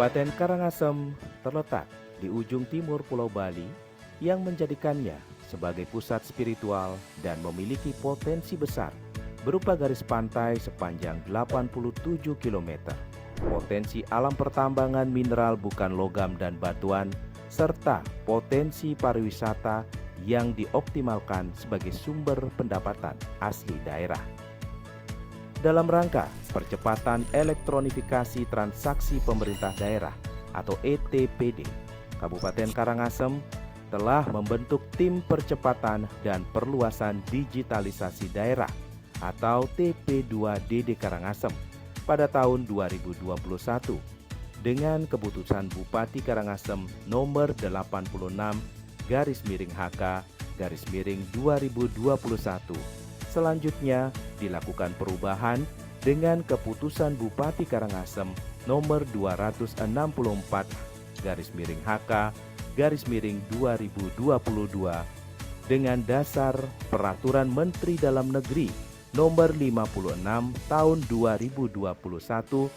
Kabupaten Karangasem terletak di ujung timur Pulau Bali yang menjadikannya sebagai pusat spiritual dan memiliki potensi besar berupa garis pantai sepanjang 87 km, potensi alam pertambangan mineral bukan logam dan batuan, serta potensi pariwisata yang dioptimalkan sebagai sumber pendapatan asli daerah. Dalam rangka percepatan elektronifikasi transaksi pemerintah daerah atau ETPD, Kabupaten Karangasem telah membentuk tim percepatan dan perluasan digitalisasi daerah atau TP2DD Karangasem pada tahun 2021 dengan keputusan Bupati Karangasem nomor 86/HK/2021. Selanjutnya dilakukan perubahan dengan keputusan Bupati Karangasem nomor 264/HK/2022 dengan dasar Peraturan Menteri Dalam Negeri nomor 56 tahun 2021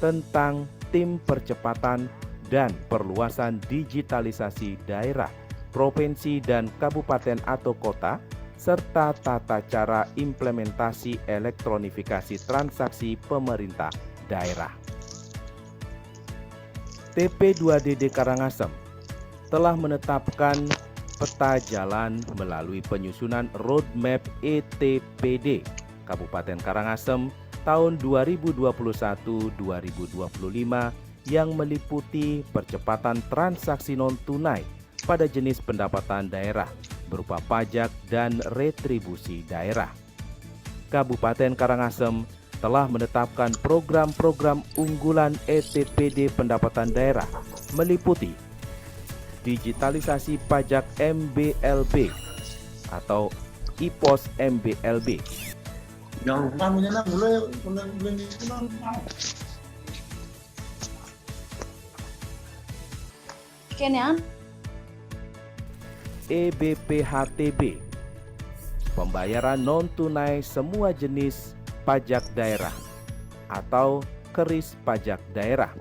tentang tim percepatan dan perluasan digitalisasi daerah, provinsi dan kabupaten atau kota, serta tata cara implementasi elektronifikasi transaksi pemerintah daerah. TP2DD Karangasem telah menetapkan peta jalan melalui penyusunan roadmap ETPD Kabupaten Karangasem tahun 2021-2025 yang meliputi percepatan transaksi non-tunai pada jenis pendapatan daerah berupa pajak dan retribusi daerah. Kabupaten Karangasem telah menetapkan program-program unggulan ETPD pendapatan daerah meliputi digitalisasi pajak MBLB atau IPOS MBLB, EBPHTB, pembayaran non-tunai semua jenis pajak daerah atau keris pajak daerah,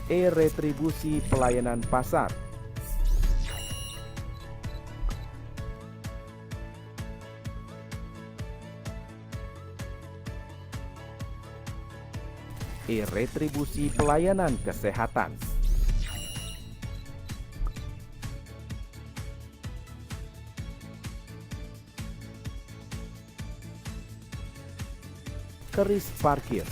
e-retribusi pelayanan pasar, e-retribusi pelayanan kesehatan, keris parkir,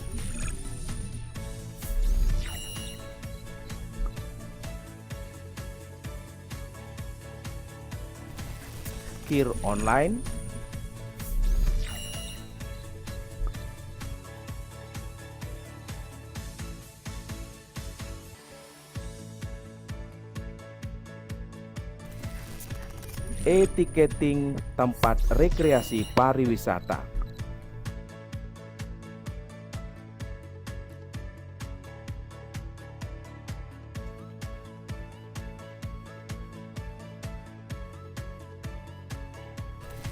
kir online, e-tiketing tempat rekreasi pariwisata,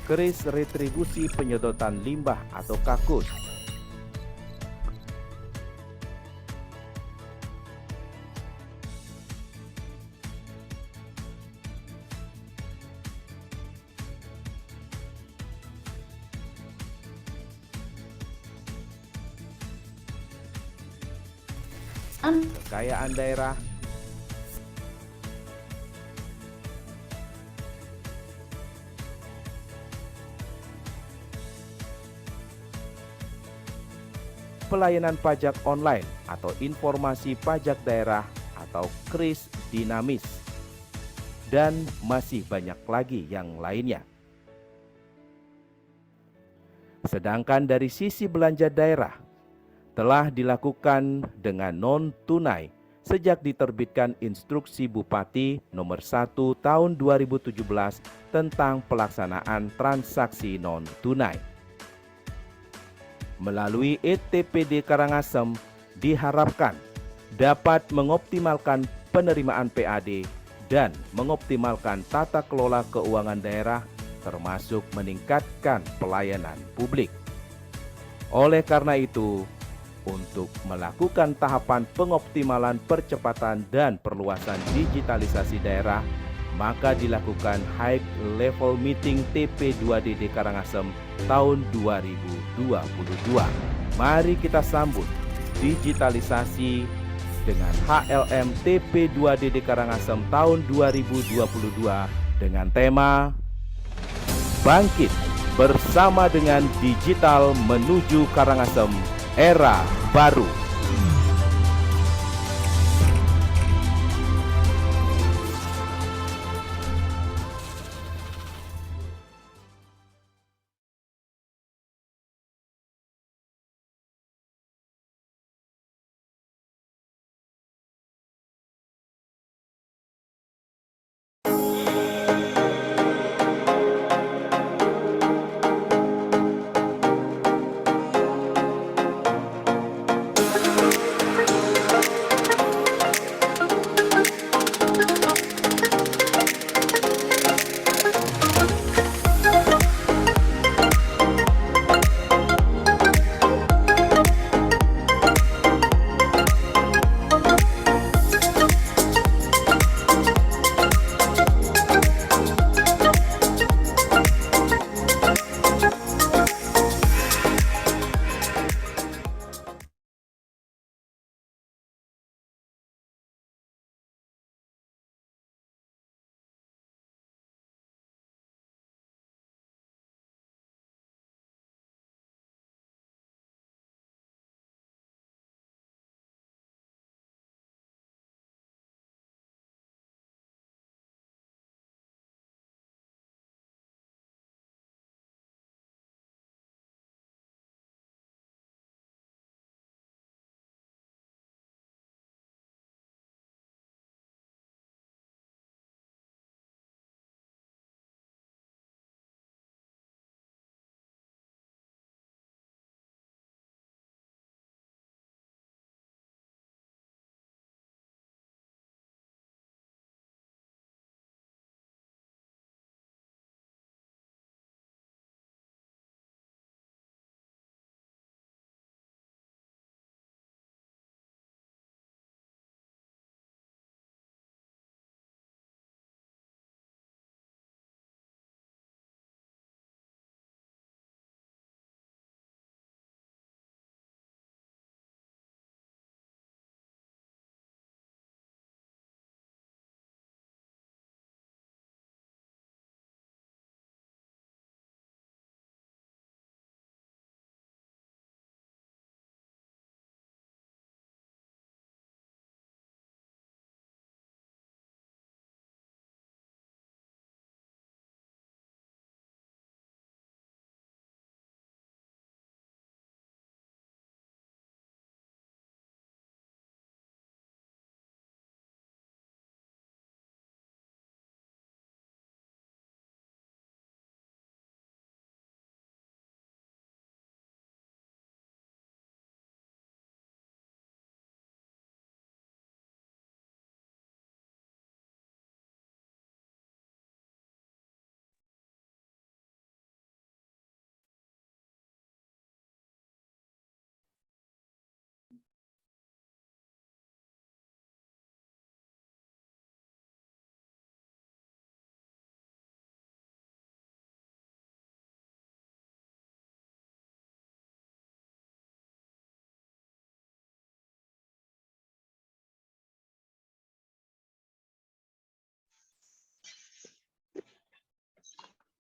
keris retribusi penyedotan limbah atau KAKUS, kekayaan daerah, pelayanan pajak online atau informasi pajak daerah atau KRIS dinamis, dan masih banyak lagi yang lainnya. Sedangkan dari sisi belanja daerah, telah dilakukan dengan non-tunai sejak diterbitkan Instruksi Bupati Nomor 1 Tahun 2017 tentang pelaksanaan transaksi non-tunai. Melalui ETPD Karangasem diharapkan dapat mengoptimalkan penerimaan PAD dan mengoptimalkan tata kelola keuangan daerah termasuk meningkatkan pelayanan publik. Oleh karena itu, untuk melakukan tahapan pengoptimalan percepatan dan perluasan digitalisasi daerah, maka dilakukan High Level Meeting TP2DD Karangasem tahun 2022. Mari kita sambut digitalisasi dengan HLM TP2DD Karangasem tahun 2022 dengan tema Bangkit bersama dengan digital menuju Karangasem era baru.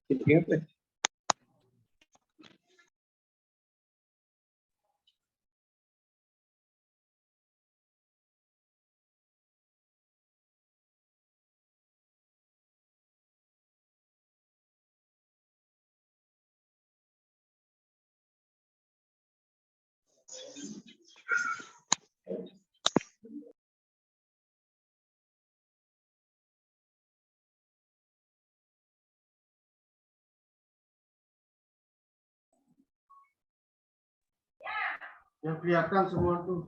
Gitu. Yang kelihatan semua tuh.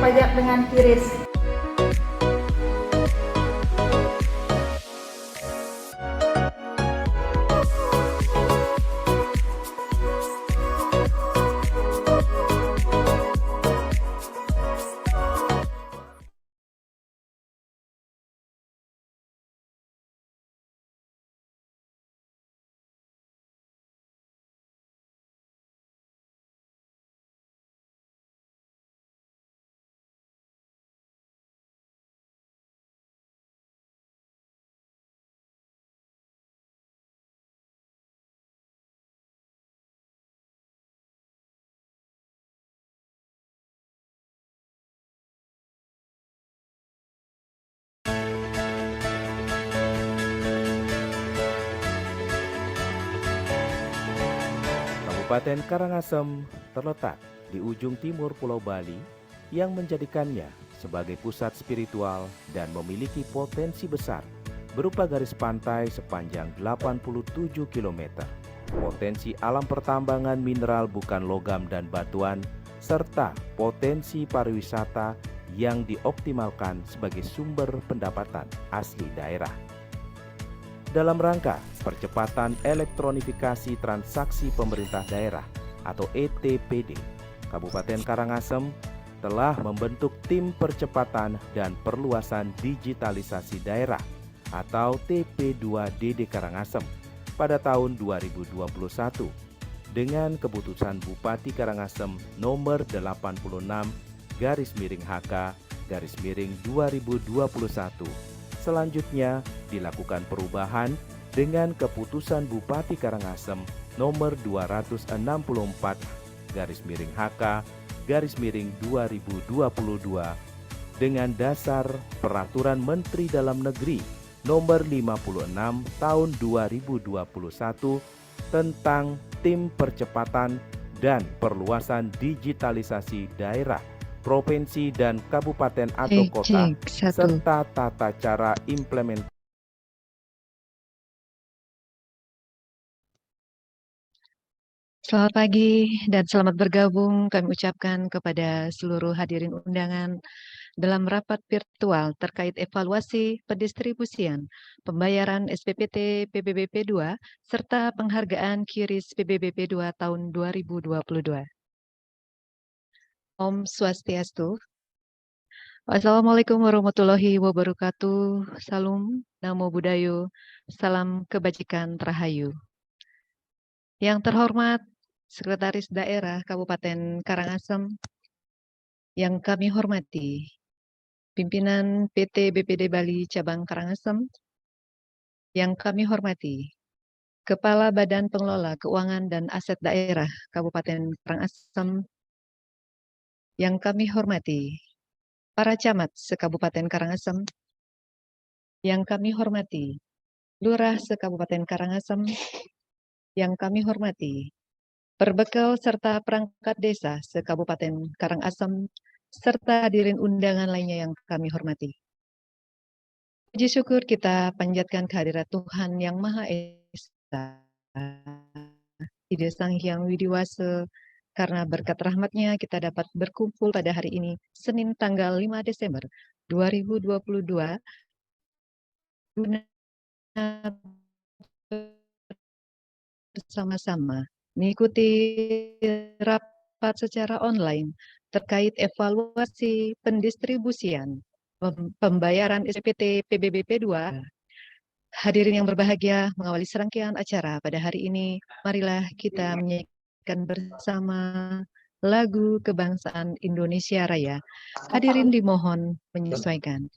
pajak dengan QRIS. Kabupaten Karangasem terletak di ujung timur Pulau Bali yang menjadikannya sebagai pusat spiritual dan memiliki potensi besar berupa garis pantai sepanjang 87 km, potensi alam pertambangan mineral bukan logam dan batuan, serta potensi pariwisata yang dioptimalkan sebagai sumber pendapatan asli daerah. Dalam rangka percepatan elektronifikasi transaksi pemerintah daerah atau ETPD, Kabupaten Karangasem telah membentuk Tim Percepatan dan Perluasan Digitalisasi Daerah atau TP2DD Karangasem pada tahun 2021 dengan keputusan Bupati Karangasem nomor 86/HK/2021. Selanjutnya dilakukan perubahan dengan keputusan Bupati Karangasem nomor 264/HK/2022 dengan dasar Peraturan Menteri Dalam Negeri nomor 56 tahun 2021 tentang Tim Percepatan dan Perluasan Digitalisasi Daerah provinsi dan kabupaten atau kota, serta tata cara implementasi. Selamat pagi dan selamat bergabung kami ucapkan kepada seluruh hadirin undangan dalam rapat virtual terkait evaluasi pendistribusian pembayaran SPPT PBBP 2 serta penghargaan QRIS PBBP 2 tahun 2022. Om Swastiastu. Wassalamualaikum warahmatullahi wabarakatuh. Salam, Namo Buddhayo, salam kebajikan Rahayu. Yang terhormat Sekretaris Daerah Kabupaten Karangasem, yang kami hormati pimpinan PT BPD Bali Cabang Karangasem, yang kami hormati Kepala Badan Pengelola Keuangan dan Aset Daerah Kabupaten Karangasem, yang kami hormati para camat se-Kabupaten Karangasem, yang kami hormati Lurah se-Kabupaten Karangasem, yang kami hormati Perbekal serta perangkat desa se-Kabupaten Karangasem, serta hadirin undangan lainnya yang kami hormati. Puji syukur kita panjatkan kehadirat Tuhan Yang Maha Esa, Ide Sang Hyang Widiwasa, karena berkat rahmat-Nya kita dapat berkumpul pada hari ini, Senin tanggal 5 Desember 2022, bersama-sama mengikuti rapat secara online terkait evaluasi pendistribusian pembayaran SPT PBBP 2. Hadirin yang berbahagia, mengawali serangkaian acara pada hari ini, marilah kita menyanyikan bersama lagu kebangsaan Indonesia Raya. Hadirin dimohon menyesuaikan.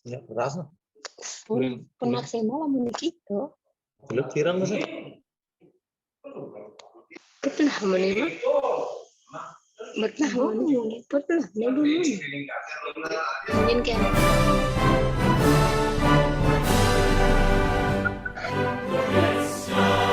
Ya, berasa. Pun maksimal lah begitu. Belum tirang masa? Betul lah menurut. Betul menurut. Betul lah menurut. Mungkin kan. Indonesia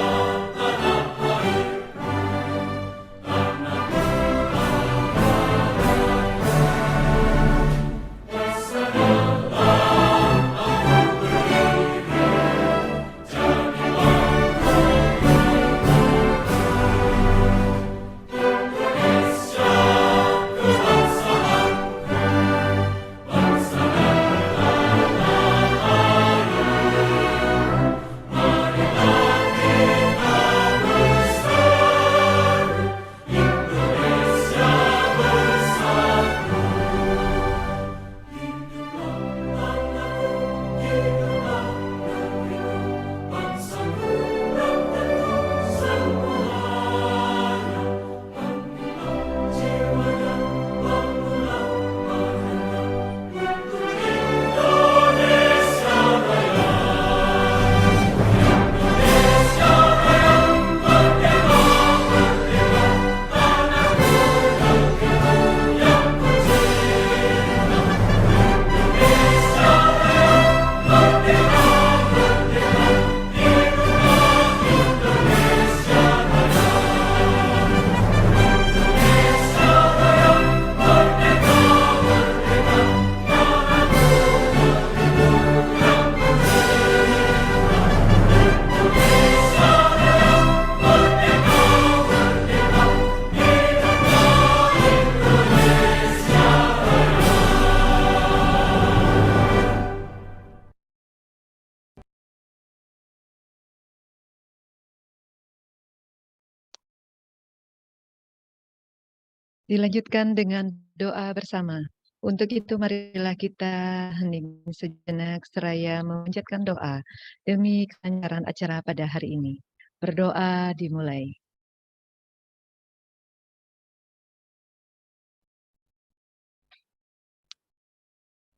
Dilanjutkan dengan doa bersama. Untuk itu marilah kita hening sejenak seraya memanjatkan doa demi kelancaran acara pada hari ini. Berdoa dimulai.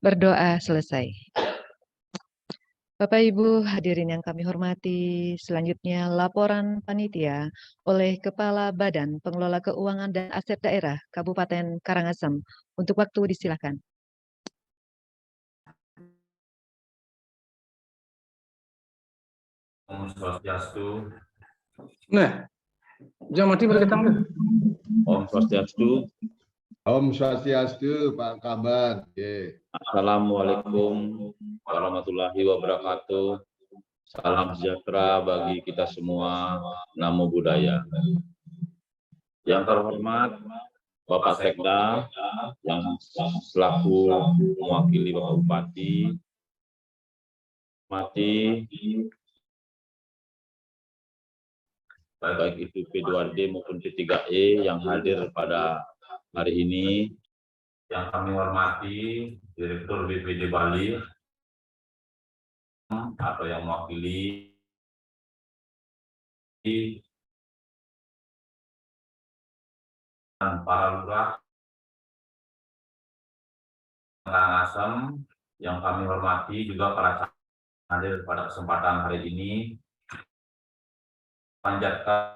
Berdoa selesai. Bapak Ibu hadirin yang kami hormati, selanjutnya laporan panitia oleh Kepala Badan Pengelola Keuangan dan Aset Daerah Kabupaten Karangasem. Untuk waktu disilakan. Om Swastiastu. Nah, jangan mati berketang deh. Om Swastiastu. Om Swastiastu, Pak Kabar. Assalamualaikum warahmatullahi wabarakatuh. Salam sejahtera bagi kita semua. Namo Buddhaya. Yang terhormat Bapak Sekda yang selaku mewakili Bapak Bupati, baik itu P2D maupun P3E yang hadir pada hari ini. Yang kami hormati Direktur BPD Bali atau yang mewakili dan para lurah Karangasem yang kami hormati, juga para hadir pada kesempatan hari ini. Panjatkan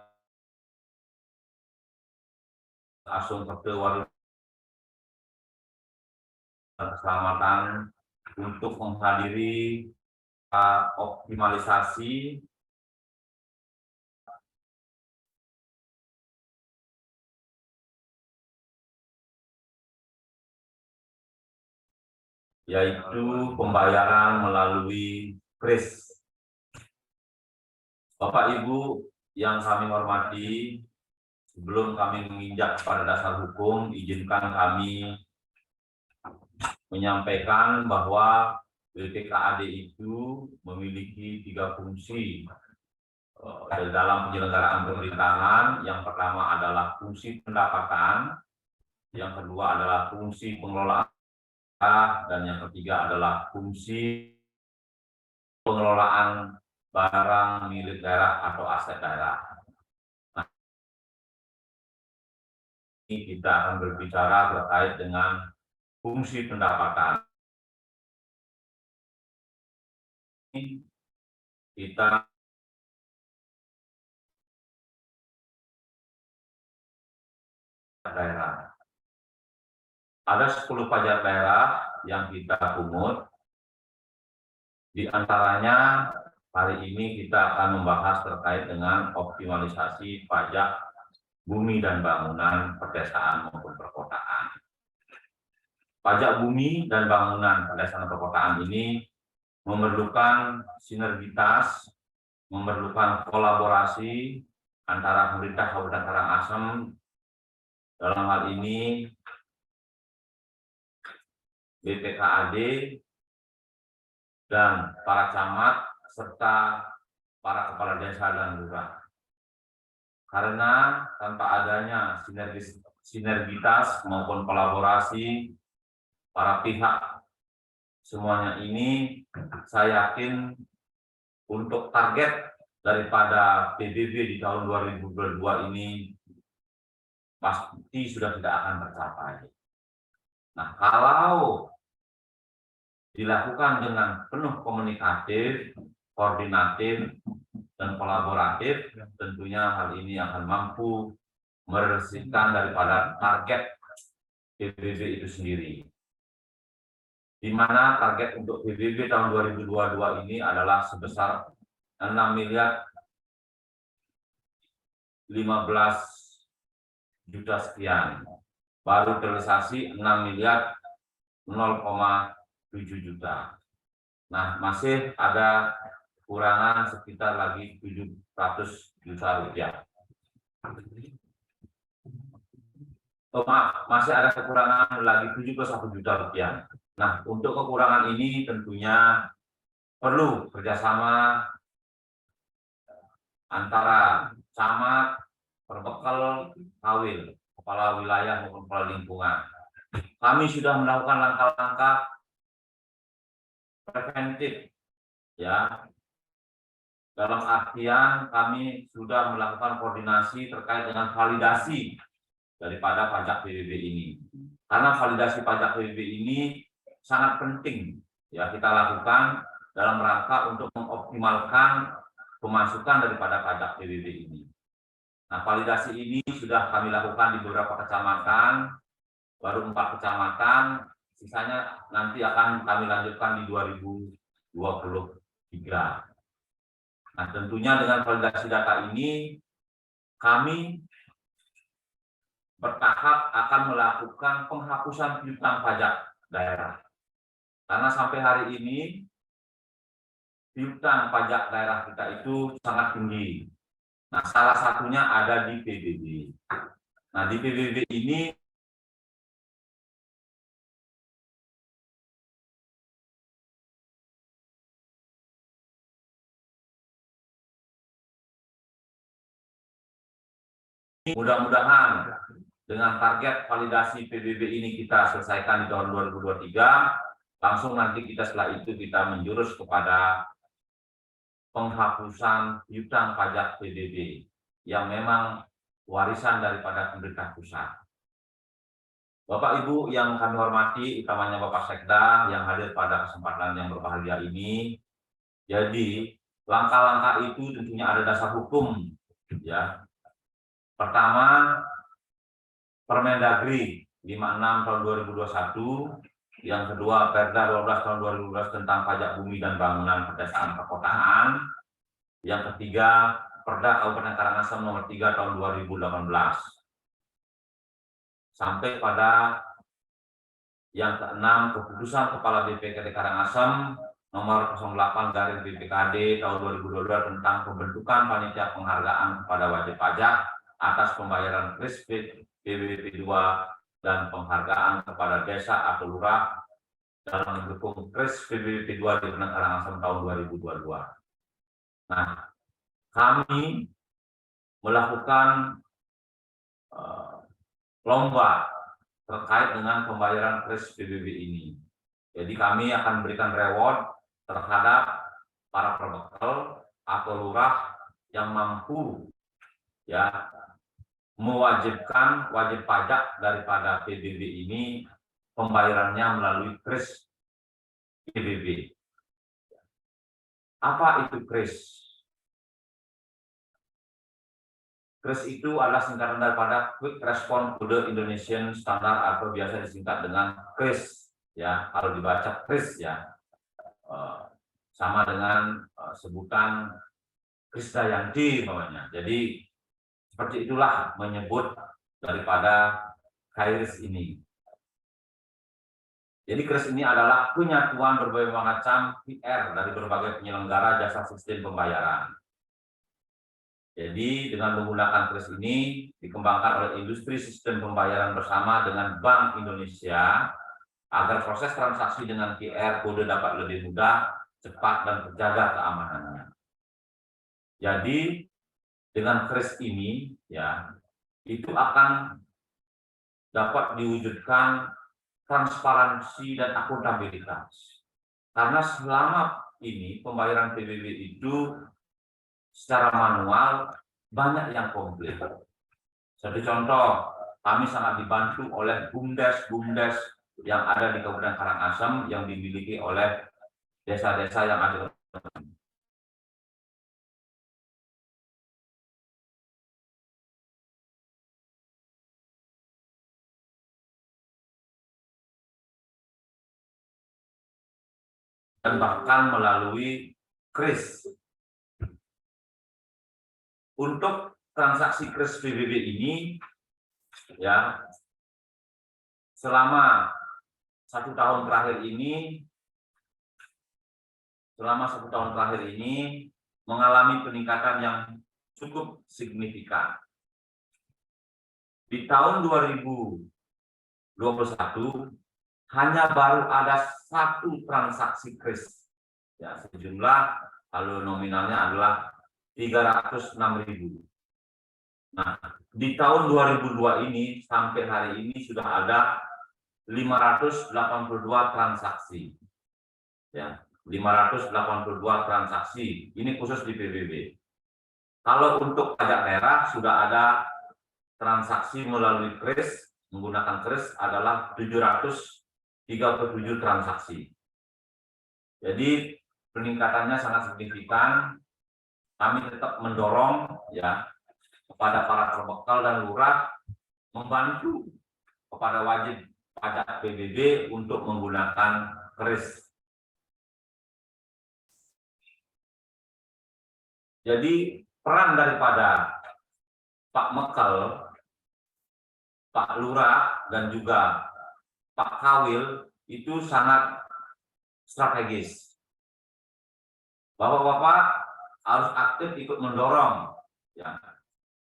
Asung Ketua Keselamatan untuk menghadiri optimalisasi yaitu pembayaran melalui kris. Bapak Ibu yang kami hormati, sebelum kami menginjak pada dasar hukum, izinkan kami menyampaikan bahwa BPKAD itu memiliki 3 fungsi dalam penyelenggaraan pemerintahan. Yang pertama adalah fungsi pendapatan, yang kedua adalah fungsi pengelolaan, dan yang ketiga adalah fungsi pengelolaan barang milik daerah atau aset daerah. Nah, ini kita akan berbicara terkait dengan fungsi pendapatan. Kita daerah. Ada 10 pajak daerah yang kita pungut. Di antaranya hari ini kita akan membahas terkait dengan optimalisasi pajak bumi dan bangunan perdesaan maupun perkotaan. Pajak bumi dan bangunan perdesaan perkotaan ini memerlukan sinergitas, memerlukan kolaborasi antara pemerintah Kabupaten Karangasem, dalam hal ini BPKAD dan para camat serta para kepala desa dan lurah. Karena tanpa adanya sinergitas maupun kolaborasi para pihak semuanya ini, saya yakin untuk target daripada PBB di tahun 2022 ini pasti sudah tidak akan tercapai. Nah, kalau dilakukan dengan penuh komunikatif, koordinatif, dan kolaboratif, tentunya hal ini akan mampu meresmikan daripada target PBB itu sendiri. Di mana target untuk PBB tahun 2022 ini adalah sebesar 6 miliar 15 juta sekian. Baru terrealisasi 6 miliar 0,7 juta. Nah, masih ada kekurangan sekitar lagi 700 juta rupiah. Oh, maaf, masih ada kekurangan lagi 71 juta rupiah. Nah, untuk kekurangan ini tentunya perlu kerjasama antara camat, perbekal, kawil, kepala kepala wilayah maupun kepala lingkungan. Kami sudah melakukan langkah-langkah preventif, ya. Dalam artian kami sudah melakukan koordinasi terkait dengan validasi daripada pajak PBB ini. Karena validasi pajak PBB ini sangat penting, ya, kita lakukan dalam rangka untuk mengoptimalkan pemasukan daripada pajak PBB ini. Nah, validasi ini sudah kami lakukan di beberapa kecamatan, baru 4 kecamatan, sisanya nanti akan kami lanjutkan di 2023. Nah, tentunya dengan validasi data ini, kami bertahap akan melakukan penghapusan piutang pajak daerah. Karena sampai hari ini, piutang pajak daerah kita itu sangat tinggi. Nah, salah satunya ada di PBB. Nah, di PBB ini mudah-mudahan dengan target validasi PBB ini kita selesaikan di tahun 2023, langsung nanti kita setelah itu kita menjurus kepada penghapusan piutang pajak PBB yang memang warisan daripada pemerintah pusat. Bapak Ibu yang kami hormati, utamanya Bapak Sekda yang hadir pada kesempatan yang berbahagia ini. Jadi langkah-langkah itu tentunya ada dasar hukum, ya. Pertama, Permendagri 56 tahun 2021, yang kedua Perda 12 tahun 2012 tentang pajak bumi dan bangunan pedesaan perkotaan, yang ketiga Perda Kabupaten Karangasem nomor 3 tahun 2018. Sampai pada yang keenam, keputusan Kepala BPKD Karangasem nomor 08/BPKD tahun 2022 tentang pembentukan panitia penghargaan kepada wajib pajak atas pembayaran kris PBB 2 dan penghargaan kepada desa atau lurah dalam mendukung kris PBB 2 di Kabupaten Karangasem tahun 2022. Nah, kami melakukan lomba terkait dengan pembayaran kris PBB ini. Jadi kami akan memberikan reward terhadap para perbekal atau lurah yang mampu, ya, mewajibkan wajib pajak daripada PBB ini pembayarannya melalui kris PBB. Apa itu kris? Kris itu adalah singkatan daripada Quick Response Code Indonesian Standard atau biasa disingkat dengan KRIS, ya. Kalau dibaca KRIS, ya, sama dengan sebutan Krisdayanti namanya. Jadi seperti itulah menyebut daripada KRIS ini. Jadi KRIS ini adalah penyatuan berbagai macam PR dari berbagai penyelenggara jasa sistem pembayaran. Jadi dengan menggunakan KRIS ini dikembangkan oleh industri sistem pembayaran bersama dengan Bank Indonesia agar proses transaksi dengan QR kode dapat lebih mudah, cepat, dan terjaga keamanannya. Jadi dengan KRIS ini, ya, itu akan dapat diwujudkan transparansi dan akuntabilitas. Karena selama ini pembayaran PBB itu secara manual banyak yang komplit. Jadi contoh, kami sangat dibantu oleh BUMDes yang ada di Kabupaten Karangasem yang dimiliki oleh desa-desa yang ada. Dan bahkan melalui KRIS. Untuk transaksi KRIS PBB ini, ya, selama 1 tahun terakhir ini, mengalami peningkatan yang cukup signifikan. Di tahun 2021 hanya baru ada 1 transaksi KRIS, ya, sejumlah kalau nominalnya adalah 306.000. Nah, di tahun 2002 ini sampai hari ini sudah ada 582 transaksi. Ya, 582 transaksi. Ini khusus di PBB. Kalau untuk pajak daerah sudah ada transaksi melalui KRIS, menggunakan KRIS adalah 737 transaksi. Jadi peningkatannya sangat signifikan. Kami tetap mendorong ya kepada para perbekal dan lurah membantu kepada wajib pajak PBB untuk menggunakan KRIS. Jadi peran daripada Pak Mekal, Pak Lurah, dan juga Pak Kawil itu sangat strategis. Bapak-bapak harus aktif ikut mendorong ya,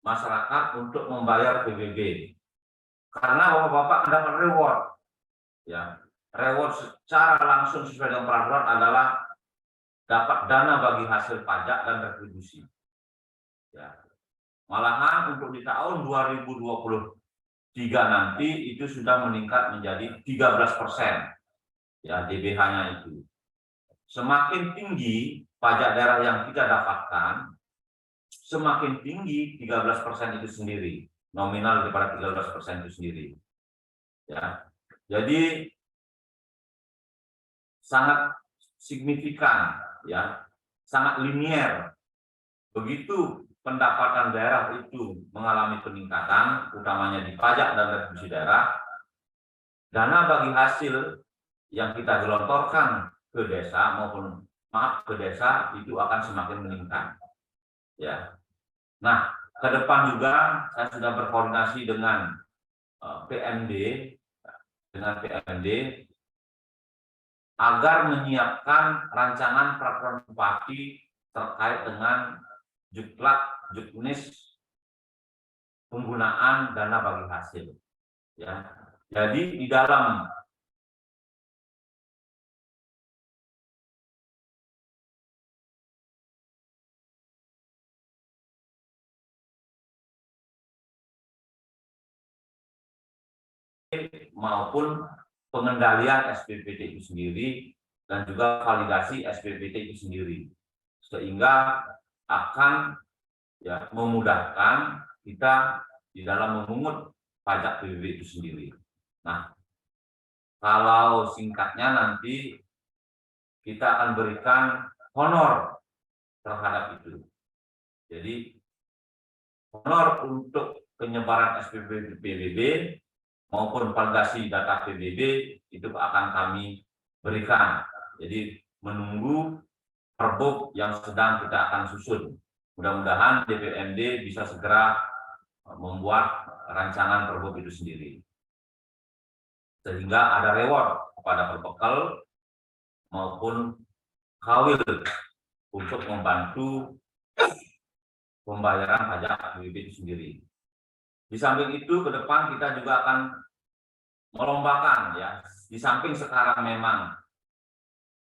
masyarakat untuk membayar PBB. Karena bapak-bapak mendapat reward. Ya, reward secara langsung sesuai dengan peraturan adalah dapat dana bagi hasil pajak dan retribusi. Ya. Malahan untuk di tahun 2023 nanti itu sudah meningkat menjadi 13%. Ya, DBH-nya itu. Semakin tinggi pajak daerah yang kita dapatkan, semakin tinggi 13% itu sendiri. Nominal daripada 13% itu sendiri. Ya. Jadi sangat signifikan, ya, sangat linier. Begitu pendapatan daerah itu mengalami peningkatan, utamanya di pajak dan retribusi daerah, dana bagi hasil yang kita gelontorkan ke desa ke desa itu akan semakin meningkat. Ya. Nah, ke depan juga saya sudah berkoordinasi dengan PMD, agar menyiapkan rancangan peraturan bupati terkait dengan juknis penggunaan dana bagi hasil. Ya, jadi di dalam maupun pengendalian SPPT itu sendiri dan juga validasi SPPT itu sendiri, sehingga akan ya memudahkan kita di dalam memungut pajak PBB itu sendiri. Nah, kalau singkatnya nanti kita akan berikan honor terhadap itu. Jadi honor untuk penyebaran SPPT PBB maupun validasi data PBB itu akan kami berikan. Jadi menunggu perbuk yang sedang kita akan susun. Mudah-mudahan DPMD bisa segera membuat rancangan perbuk itu sendiri. Sehingga ada reward kepada perbekal maupun kawil untuk membantu pembayaran pajak PBB itu sendiri. Di samping itu, ke depan kita juga akan melombakan, ya. Di samping sekarang memang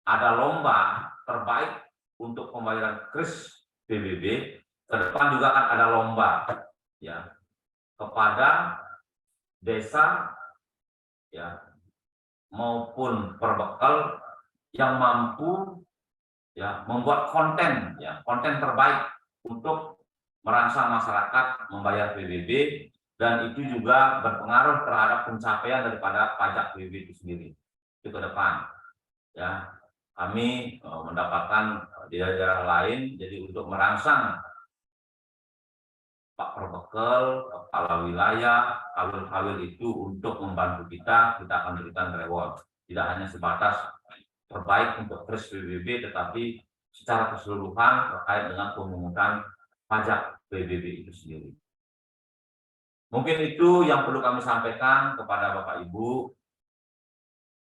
ada lomba terbaik untuk pembayaran KRIS PBB, ke depan juga akan ada lomba, ya, kepada desa, ya, maupun perbekal yang mampu, ya, membuat konten, ya, konten terbaik untuk merangsang masyarakat membayar PBB. Dan itu juga berpengaruh terhadap pencapaian daripada pajak PBB itu sendiri. Itu ke depan. Ya, kami mendapatkan di daerah lain, jadi untuk merangsang Pak Perbekal, kepala wilayah, kawil-kawil itu untuk membantu kita akan berikan reward. Tidak hanya sebatas terbaik untuk KRIS PBB, tetapi secara keseluruhan terkait dengan pemungutan pajak PBB itu sendiri. Mungkin itu yang perlu kami sampaikan kepada Bapak Ibu.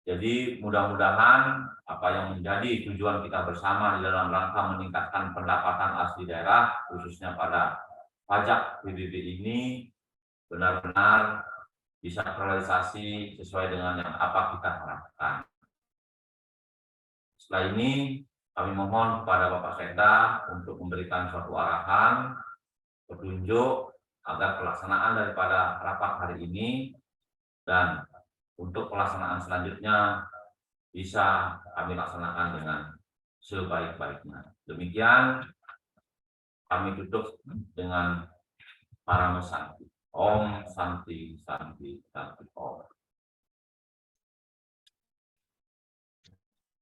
Jadi mudah-mudahan apa yang menjadi tujuan kita bersama di dalam rangka meningkatkan pendapatan asli daerah, khususnya pada pajak PBB ini, benar-benar bisa terrealisasi sesuai dengan yang apa kita harapkan. Setelah ini, kami mohon kepada Bapak Sekda untuk memberikan suatu arahan, petunjuk, agar pelaksanaan daripada rapat hari ini dan untuk pelaksanaan selanjutnya bisa kami laksanakan dengan sebaik-baiknya. Demikian kami tutup dengan Paramo Santi. Om Santi Santi Santi Om.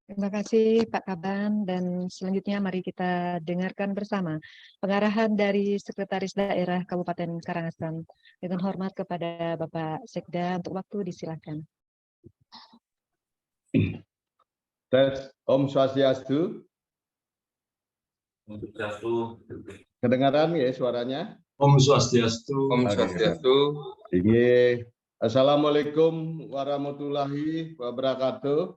Terima kasih Pak Kaban, dan selanjutnya mari kita dengarkan bersama pengarahan dari Sekretaris Daerah Kabupaten Karangasem. Dengan hormat kepada Bapak Sekda, untuk waktu disilakan. Tes Om Swastiastu. Untuk Swastiastu. Kedengaran ya suaranya? Om Swastiastu. Om Swastiastu. Tinggi. Assalamualaikum warahmatullahi wabarakatuh.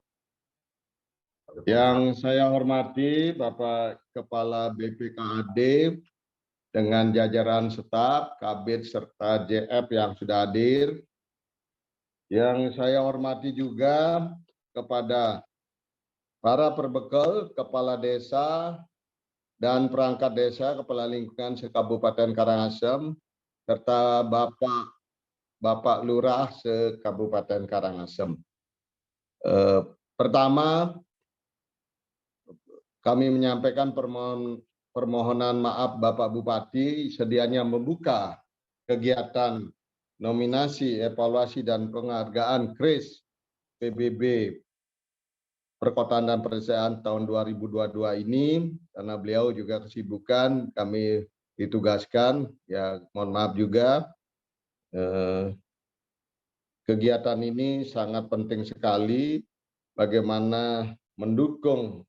Yang saya hormati Bapak Kepala BPKAD dengan jajaran staf, Kabid serta JF yang sudah hadir. Yang saya hormati juga kepada para perbekal, kepala desa, dan perangkat desa, kepala lingkungan se-Kabupaten Karangasem, serta Bapak Lurah se-Kabupaten Karangasem. Pertama, kami menyampaikan permohonan maaf Bapak Bupati sedianya membuka kegiatan nominasi, evaluasi, dan penghargaan KRIS PBB Perkotaan dan Pedesaan tahun 2022 ini, karena beliau juga kesibukan, kami ditugaskan, ya mohon maaf juga. Kegiatan ini sangat penting sekali, bagaimana mendukung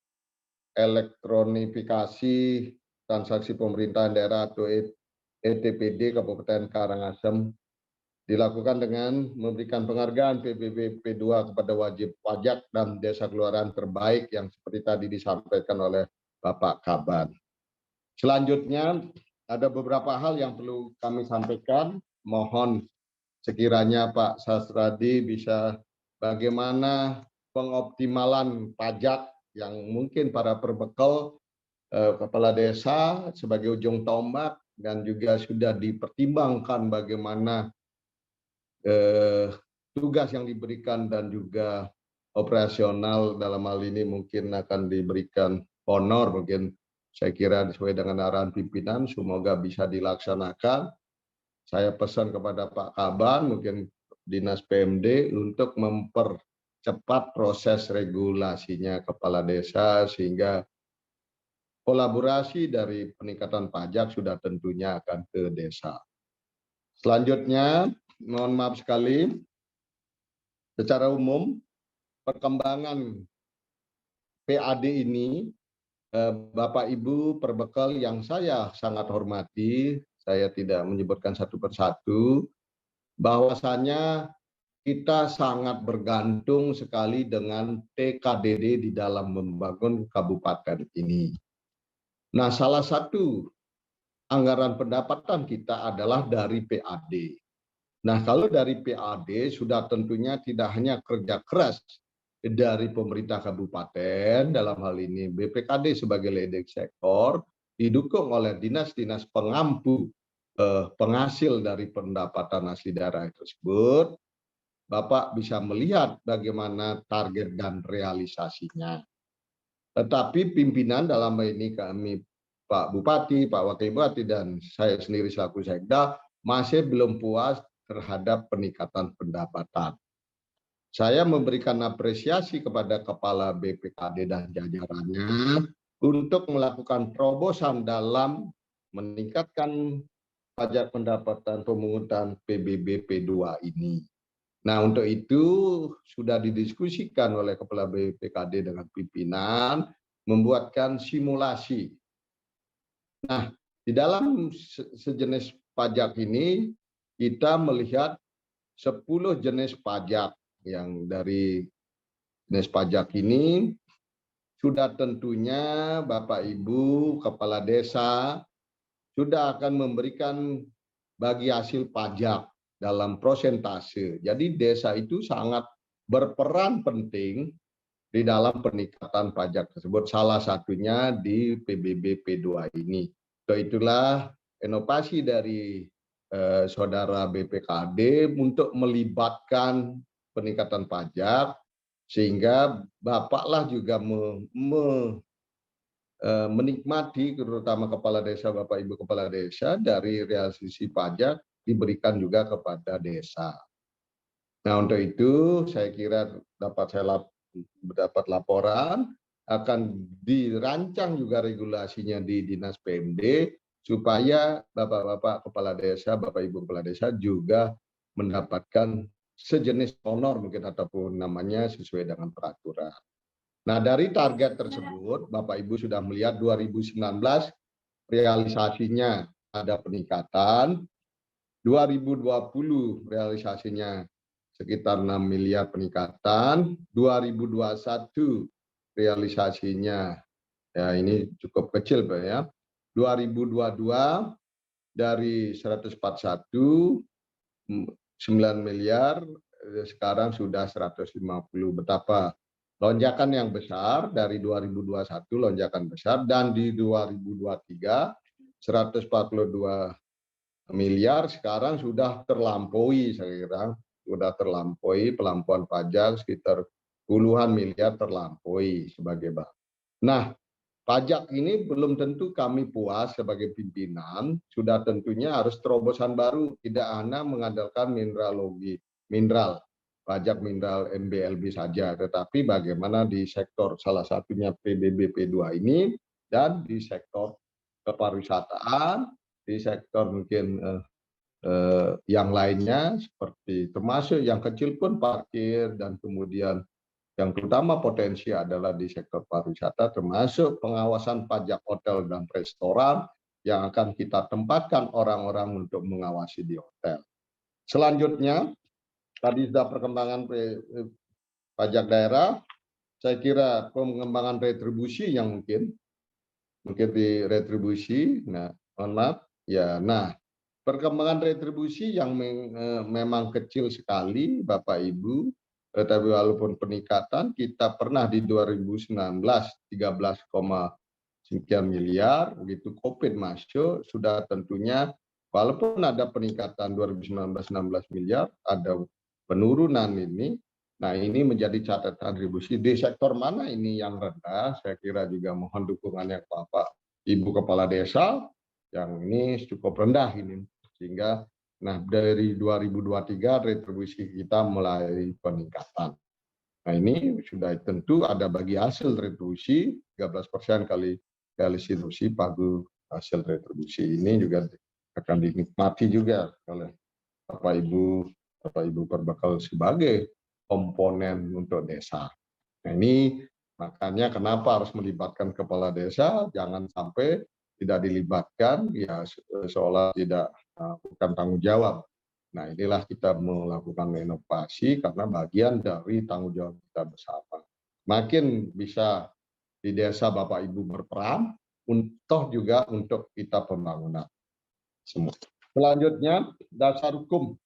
elektronifikasi transaksi pemerintahan daerah atau ETPD Kabupaten Karangasem dilakukan dengan memberikan penghargaan PBB P2 kepada wajib pajak dan desa kelurahan terbaik yang seperti tadi disampaikan oleh Bapak Kaban. Selanjutnya ada beberapa hal yang perlu kami sampaikan. Mohon sekiranya Pak Sastradi bisa bagaimana pengoptimalan pajak yang mungkin para perbekal kepala desa sebagai ujung tombak, dan juga sudah dipertimbangkan bagaimana tugas yang diberikan dan juga operasional dalam hal ini mungkin akan diberikan honor, mungkin saya kira sesuai dengan arahan pimpinan, semoga bisa dilaksanakan. Saya pesan kepada Pak Kaban, mungkin Dinas PMD untuk mempercepat proses regulasinya kepala desa, sehingga kolaborasi dari peningkatan pajak sudah tentunya akan ke desa. Selanjutnya, mohon maaf sekali, secara umum perkembangan PAD ini, Bapak Ibu perbekal yang saya sangat hormati, saya tidak menyebutkan satu persatu, bahwasannya kita sangat bergantung sekali dengan TKDD di dalam membangun kabupaten ini. Nah, salah satu anggaran pendapatan kita adalah dari PAD. Nah, kalau dari PAD sudah tentunya tidak hanya kerja keras dari pemerintah kabupaten, dalam hal ini BPKD sebagai leading sektor, didukung oleh dinas-dinas pengampu penghasil dari pendapatan asli daerah tersebut, Bapak bisa melihat bagaimana target dan realisasinya. Tetapi pimpinan dalam hal ini kami, Pak Bupati, Pak Wakil Bupati, dan saya sendiri selaku Sekda, masih belum puas terhadap peningkatan pendapatan. Saya memberikan apresiasi kepada Kepala BPKD dan jajarannya untuk melakukan terobosan dalam meningkatkan pajak pendapatan pemungutan PBB P2 ini. Nah, untuk itu sudah didiskusikan oleh Kepala BPKD dengan pimpinan, membuatkan simulasi. Nah, di dalam sejenis pajak ini, kita melihat 10 jenis pajak yang dari jenis pajak ini sudah tentunya Bapak Ibu Kepala Desa sudah akan memberikan bagi hasil pajak dalam prosentase. Jadi desa itu sangat berperan penting di dalam peningkatan pajak tersebut. Salah satunya di PBB P2 ini. Itulah inovasi dari saudara BPKD untuk melibatkan peningkatan pajak, sehingga Bapaklah juga menikmati, terutama kepala desa, Bapak Ibu kepala desa, dari realisasi pajak diberikan juga kepada desa. Nah, untuk itu saya kira dapat laporan akan dirancang juga regulasinya di Dinas PMD supaya Bapak-bapak kepala desa, Bapak Ibu kepala desa juga mendapatkan sejenis honor mungkin ataupun namanya sesuai dengan peraturan. Nah, dari target tersebut Bapak Ibu sudah melihat 2019 realisasinya ada peningkatan, 2020 realisasinya sekitar 6 miliar peningkatan, 2021 realisasinya ya ini cukup kecil Pak ya. 2022 dari 141 9 miliar sekarang sudah 150. Betapa lonjakan yang besar dari 2021, lonjakan besar, dan di 2023 142 miliar sekarang sudah terlampaui, saya kira sudah terlampaui pelampuan pajak sekitar puluhan miliar terlampaui sebagai bank. Nah, pajak ini belum tentu kami puas sebagai pimpinan, sudah tentunya harus terobosan baru, tidak hanya mengandalkan mineral, pajak mineral MBLB saja, tetapi bagaimana di sektor salah satunya PBB P2 ini, dan di sektor kepariwisataan, di sektor mungkin yang lainnya, seperti termasuk yang kecil pun parkir, dan kemudian yang terutama potensi adalah di sektor pariwisata, termasuk pengawasan pajak hotel dan restoran yang akan kita tempatkan orang-orang untuk mengawasi di hotel. Selanjutnya, tadi sudah perkembangan pajak daerah, saya kira pengembangan retribusi yang mungkin di retribusi, perkembangan retribusi yang memang kecil sekali Bapak Ibu, tetapi walaupun peningkatan kita pernah di 2019 13,sekian miliar, begitu COVID masuk sudah tentunya walaupun ada peningkatan 2019 16 miliar, ada penurunan ini. Nah, ini menjadi catatan retribusi. Di sektor mana ini yang rendah, saya kira juga mohon dukungannya Bapak Ibu kepala desa yang ini cukup rendah ini, sehingga dari 2023 retribusi kita mulai peningkatan. Nah, ini sudah tentu ada bagi hasil retribusi 13% kali retribusi pagu hasil retribusi ini juga akan dinikmati juga oleh Bapak Ibu perbekal sebagai komponen untuk desa. Nah, ini makanya kenapa harus melibatkan kepala desa, jangan sampai tidak dilibatkan ya seolah tidak bukan tanggung jawab. Nah, inilah kita melakukan inovasi karena bagian dari tanggung jawab kita bersama. Makin bisa di desa Bapak Ibu berperan, untuk juga untuk kita pembangunan semua. Selanjutnya, dasar hukum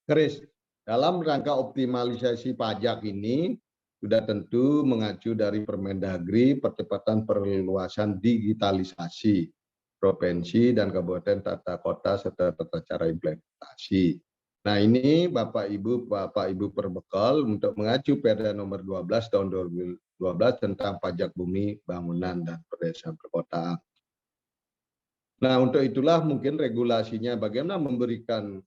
Kris. Dalam rangka optimalisasi pajak ini sudah tentu mengacu dari Permendagri percepatan perluasan digitalisasi provinsi dan kabupaten tata kota serta tata cara implementasi. Nah, ini Bapak Ibu perbekal untuk mengacu Perda nomor 12 tahun 2012 tentang pajak bumi, bangunan, dan perdesaan perkotaan. Nah, untuk itulah mungkin regulasinya bagaimana memberikan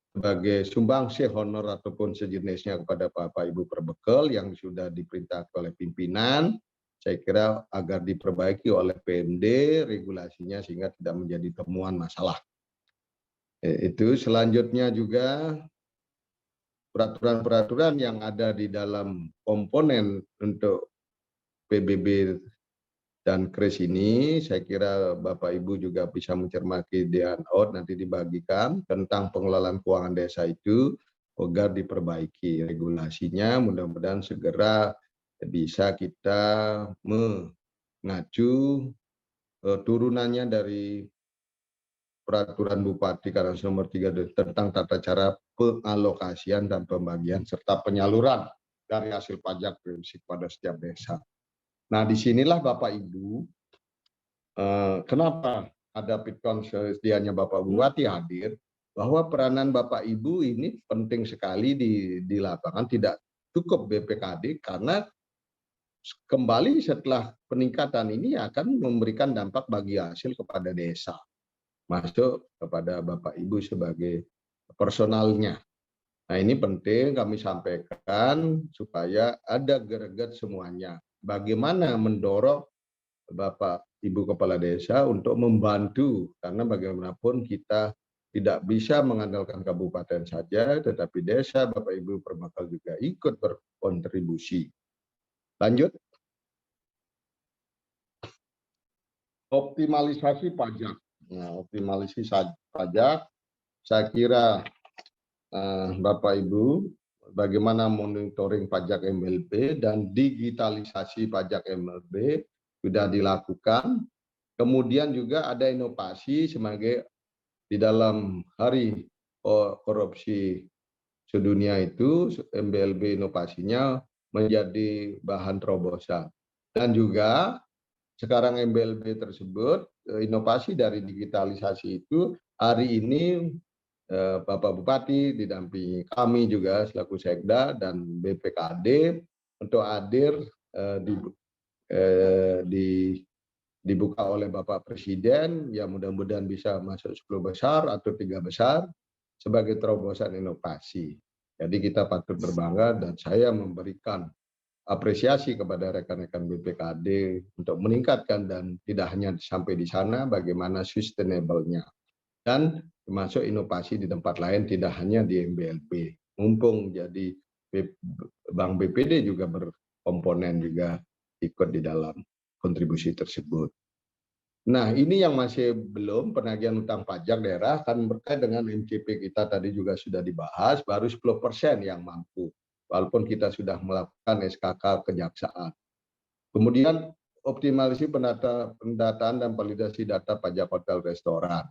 sebagai sumbangsi honor ataupun sejenisnya kepada Bapak Ibu perbekal yang sudah diperintahkan oleh pimpinan, saya kira agar diperbaiki oleh PMD regulasinya sehingga tidak menjadi temuan masalah. Itu selanjutnya juga peraturan-peraturan yang ada di dalam komponen untuk PBB dan Kris ini, saya kira Bapak Ibu juga bisa mencermati di handout nanti dibagikan tentang pengelolaan keuangan desa itu agar diperbaiki regulasinya, mudah-mudahan segera bisa kita mengacu turunannya dari peraturan Bupati Karangasem nomor 3 tentang tata cara pengalokasian dan pembagian serta penyaluran dari hasil pajak kepada setiap desa. Nah, disinilah Bapak Ibu, kenapa ada pitkon sedianya Bapak Bupati hadir, bahwa peranan Bapak Ibu ini penting sekali di lapangan, tidak cukup BPKD karena kembali setelah peningkatan ini akan memberikan dampak bagi hasil kepada desa, masuk kepada Bapak Ibu sebagai personalnya. Nah, ini penting kami sampaikan supaya ada greget semuanya. Bagaimana mendorong Bapak Ibu Kepala Desa untuk membantu, karena bagaimanapun kita tidak bisa mengandalkan kabupaten saja, tetapi desa, Bapak Ibu Perbekal juga ikut berkontribusi. Lanjut. Optimalisasi pajak. Nah, optimalisasi pajak, saya kira Bapak Ibu, bagaimana monitoring pajak MLB dan digitalisasi pajak MLB sudah dilakukan. Kemudian juga ada inovasi sebagai di dalam hari korupsi sedunia itu, MBLB inovasinya menjadi bahan terobosan. Dan juga sekarang MBLB tersebut, inovasi dari digitalisasi itu hari ini Bapak Bupati didampingi kami juga selaku Sekda dan BPKD untuk hadir dibuka oleh Bapak Presiden, ya mudah-mudahan bisa masuk 10 besar atau 3 besar sebagai terobosan inovasi. Jadi kita patut berbangga dan saya memberikan apresiasi kepada rekan-rekan BPKD untuk meningkatkan dan tidak hanya sampai di sana, bagaimana sustainable-nya. Dan termasuk inovasi di tempat lain, tidak hanya di MBLB. Mumpung jadi Bank BPD juga berkomponen juga ikut di dalam kontribusi tersebut. Nah, ini yang masih belum penagihan utang pajak daerah kan berkait dengan MCP kita tadi juga sudah dibahas, baru 10% yang mampu. Walaupun kita sudah melakukan SKK kejaksaan. Kemudian optimalisasi pendataan dan validasi data pajak hotel restoran.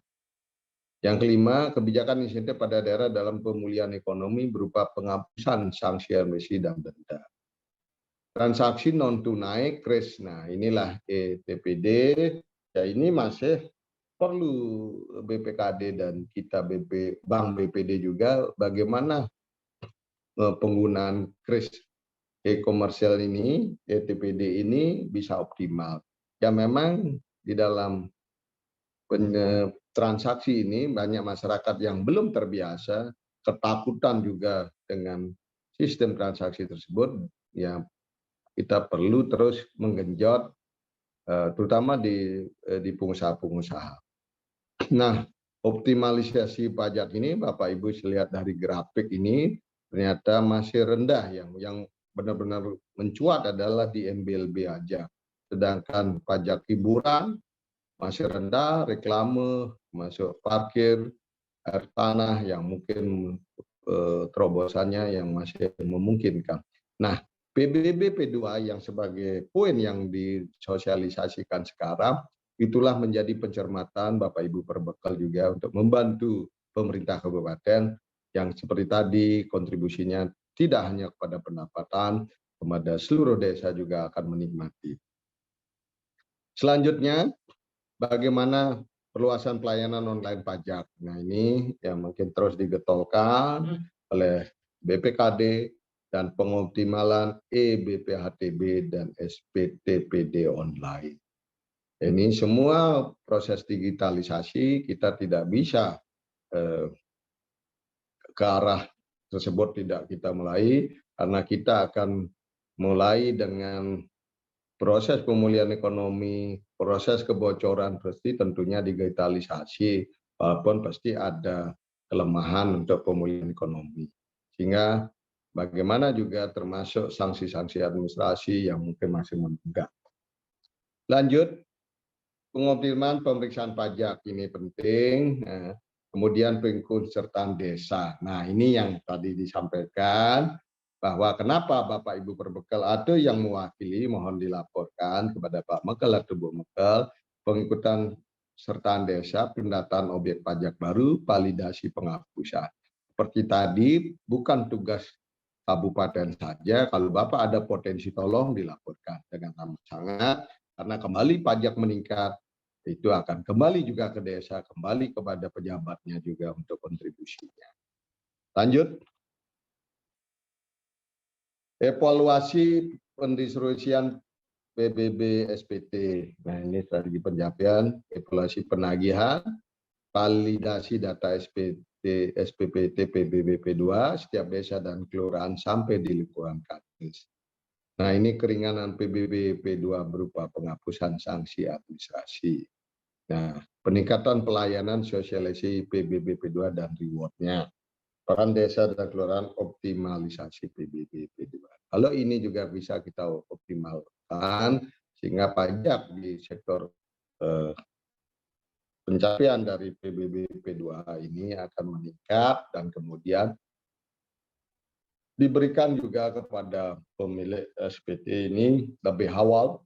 Yang kelima, kebijakan insentif pada daerah dalam pemulihan ekonomi berupa penghapusan sanksi administrasi dan denda. Transaksi non tunai KRIS, nah inilah TPD, ya ini masih perlu BPKD dan kita Bank BPD juga bagaimana penggunaan KRIS e-komersial ini, TPD ini bisa optimal. Ya memang di dalam transaksi ini banyak masyarakat yang belum terbiasa, ketakutan juga dengan sistem transaksi tersebut, ya kita perlu terus menggenjot, terutama di pengusaha-pengusaha. Nah, optimalisasi pajak ini, Bapak Ibu lihat dari grafik ini, ternyata masih rendah, yang benar-benar mencuat adalah di MBLB aja. Sedangkan pajak hiburan masih rendah, reklame, masuk parkir, air tanah yang mungkin terobosannya yang masih memungkinkan. Nah, PBB P2 yang sebagai poin yang disosialisasikan sekarang, itulah menjadi pencermatan Bapak Ibu Perbekal juga untuk membantu pemerintah kabupaten yang seperti tadi kontribusinya tidak hanya kepada pendapatan, kepada seluruh desa juga akan menikmati. Selanjutnya, bagaimana perluasan pelayanan online pajak. Nah ini yang mungkin terus digetolkan oleh BPKD dan pengoptimalan eBPHTB dan SPTPD online. Ini semua proses digitalisasi kita tidak bisa ke arah tersebut tidak kita mulai, karena kita akan mulai dengan proses pemulihan ekonomi, proses kebocoran pasti tentunya digitalisasi, walaupun pasti ada kelemahan untuk pemulihan ekonomi. Sehingga bagaimana juga termasuk sanksi-sanksi administrasi yang mungkin masih menunggak. Lanjut, pengoptimalan pemeriksaan pajak ini penting. Kemudian pengikutsertaan desa. Nah ini yang tadi disampaikan, bahwa kenapa Bapak Ibu Perbekal atau yang mewakili mohon dilaporkan kepada Pak Mekel atau Bu Mekel pengikutan sertaan desa, pendataan objek pajak baru, validasi penghapusan. Seperti tadi bukan tugas kabupaten saja, kalau Bapak ada potensi tolong dilaporkan dengan amat sangat, karena kembali pajak meningkat, itu akan kembali juga ke desa, kembali kepada pejabatnya juga untuk kontribusinya. Lanjut. Evaluasi pendistribusian PBB SPT. Nah, ini strategi penyampaian, evaluasi penagihan, validasi data SPT, SPPT PBB P2 setiap desa dan kelurahan sampai di lingkungan Kadis. Nah, ini keringanan PBB P2 berupa penghapusan sanksi administrasi. Nah, peningkatan pelayanan sosialisasi PBB P2 dan rewardnya. Peran desa dan kelurahan optimalisasi PBB P2. Kalau ini juga bisa kita optimalkan sehingga pajak di sektor pencapaian dari PBB P2 ini akan meningkat dan kemudian diberikan juga kepada pemilik SPT ini lebih awal.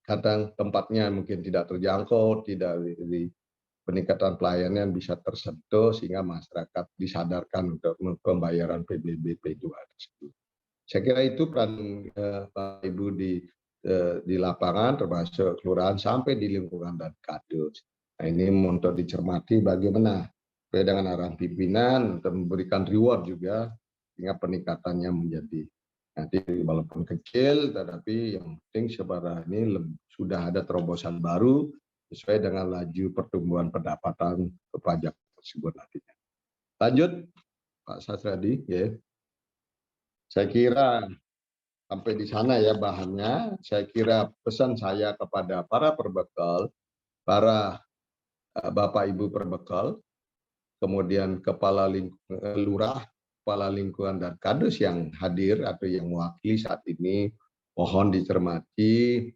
Kadang tempatnya mungkin tidak terjangkau, tidak di peningkatan pelayanan bisa tersentuh sehingga masyarakat disadarkan untuk pembayaran PBB P2 tersebut. Saya kira itu peran Pak Ibu di lapangan termasuk kelurahan sampai di lingkungan dan kadus. Nah, ini untuk dicermati bagaimana sesuai dengan arahan pimpinan untuk memberikan reward juga sehingga peningkatannya menjadi nanti walaupun kecil tetapi yang penting sebenarnya ini sudah ada terobosan baru sesuai dengan laju pertumbuhan pendapatan pajak tersebut nantinya. Lanjut, Pak Sasradi. Ya. Saya kira sampai di sana ya bahannya. Saya kira pesan saya kepada para perbekal, para Bapak Ibu perbekal, kemudian kepala lurah, kepala lingkungan dan kadus yang hadir atau yang mewakili saat ini, mohon dicermati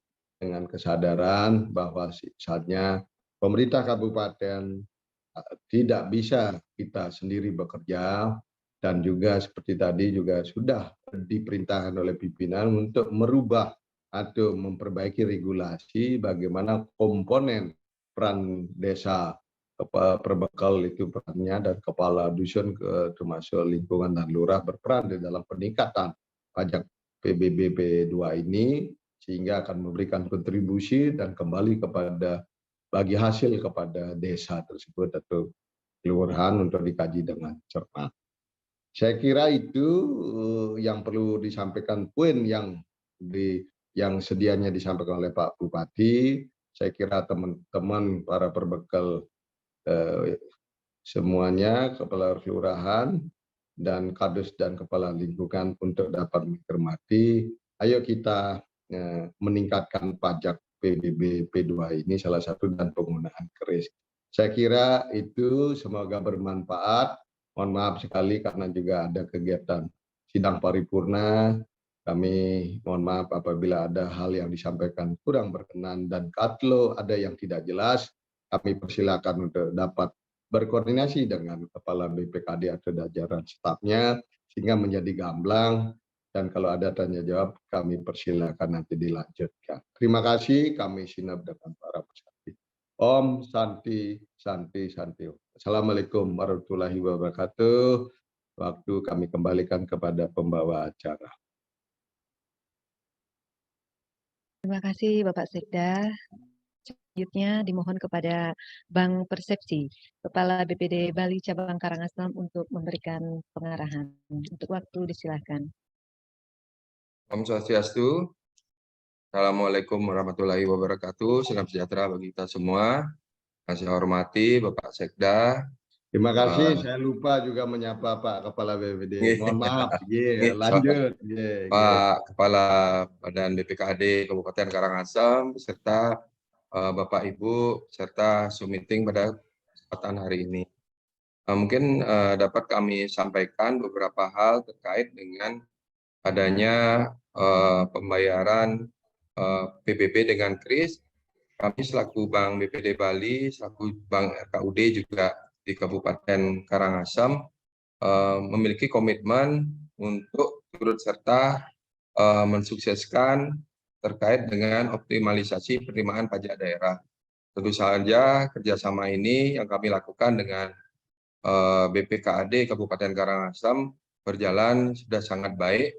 dengan kesadaran bahwa saatnya pemerintah kabupaten tidak bisa kita sendiri bekerja dan juga seperti tadi juga sudah diperintahkan oleh pimpinan untuk merubah atau memperbaiki regulasi bagaimana komponen peran desa perbekal itu perannya dan kepala dusun termasuk lingkungan dan lurah berperan di dalam peningkatan pajak PBB P2 ini sehingga akan memberikan kontribusi dan kembali kepada bagi hasil kepada desa tersebut atau kelurahan untuk dikaji dengan cermat. Saya kira itu yang perlu disampaikan poin yang sedianya disampaikan oleh Pak Bupati. Saya kira teman-teman para perbekal semuanya, kepala kelurahan dan kadus dan kepala lingkungan untuk dapat mencermati. Ayo kita meningkatkan pajak PBB P2 ini salah satu dan penggunaan keris. Saya kira itu semoga bermanfaat. Mohon maaf sekali karena juga ada kegiatan sidang paripurna. Kami mohon maaf apabila ada hal yang disampaikan kurang berkenan dan kalau ada yang tidak jelas, kami persilakan untuk dapat berkoordinasi dengan kepala BPKD atau jajaran stafnya sehingga menjadi gamblang. Dan kalau ada tanya jawab, kami persilakan nanti dilanjutkan. Terima kasih, kami sinap dengan para peserta. Om Santi, Santi, Santi. Assalamualaikum warahmatullahi wabarakatuh. Waktu kami kembalikan kepada pembawa acara. Terima kasih Bapak Sekda. Selanjutnya dimohon kepada Bang Persepsi, Kepala BPD Bali Cabang Karangasem untuk memberikan pengarahan. Untuk waktu disilahkan. Om Swastiastu. Assalamualaikum warahmatullahi wabarakatuh. Salam sejahtera bagi kita semua. Yang saya hormati Bapak Sekda. Terima kasih. Saya lupa juga menyapa Pak Kepala BPD. Mohon maaf. Lanjut. Pak Kepala Badan BPKD Kabupaten Karangasem beserta Bapak Ibu serta Sumiting pada kesempatan hari ini. Mungkin dapat kami sampaikan beberapa hal terkait dengan adanya pembayaran PBB dengan KRIS. Kami selaku Bank BPD Bali, selaku Bank RKUD juga di Kabupaten Karangasem memiliki komitmen untuk turut serta mensukseskan terkait dengan optimalisasi penerimaan pajak daerah. Tentu saja kerjasama ini yang kami lakukan dengan BPKAD Kabupaten Karangasem berjalan sudah sangat baik,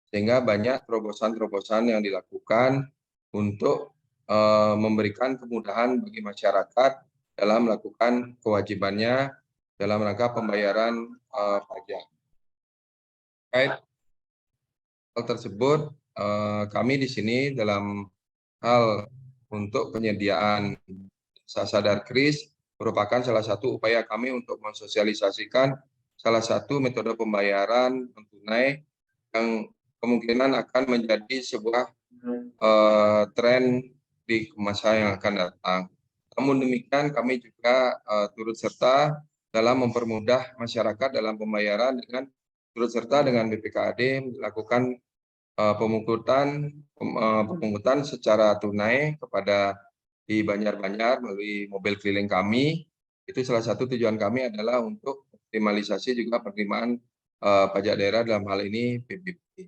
sehingga banyak terobosan-terobosan yang dilakukan untuk memberikan kemudahan bagi masyarakat dalam melakukan kewajibannya dalam rangka pembayaran pajak. Terkait hal tersebut, kami di sini dalam hal untuk penyediaan sadar kris merupakan salah satu upaya kami untuk mensosialisasikan salah satu metode pembayaran non tunai yang kemungkinan akan menjadi sebuah tren di masa yang akan datang. Namun demikian kami juga turut serta dalam mempermudah masyarakat dalam pembayaran dengan turut serta dengan BPKAD melakukan pemungutan secara tunai kepada di Banjar-Banjar melalui mobil keliling kami. Itu salah satu tujuan kami adalah untuk optimalisasi juga penerimaan pajak daerah dalam hal ini PBB.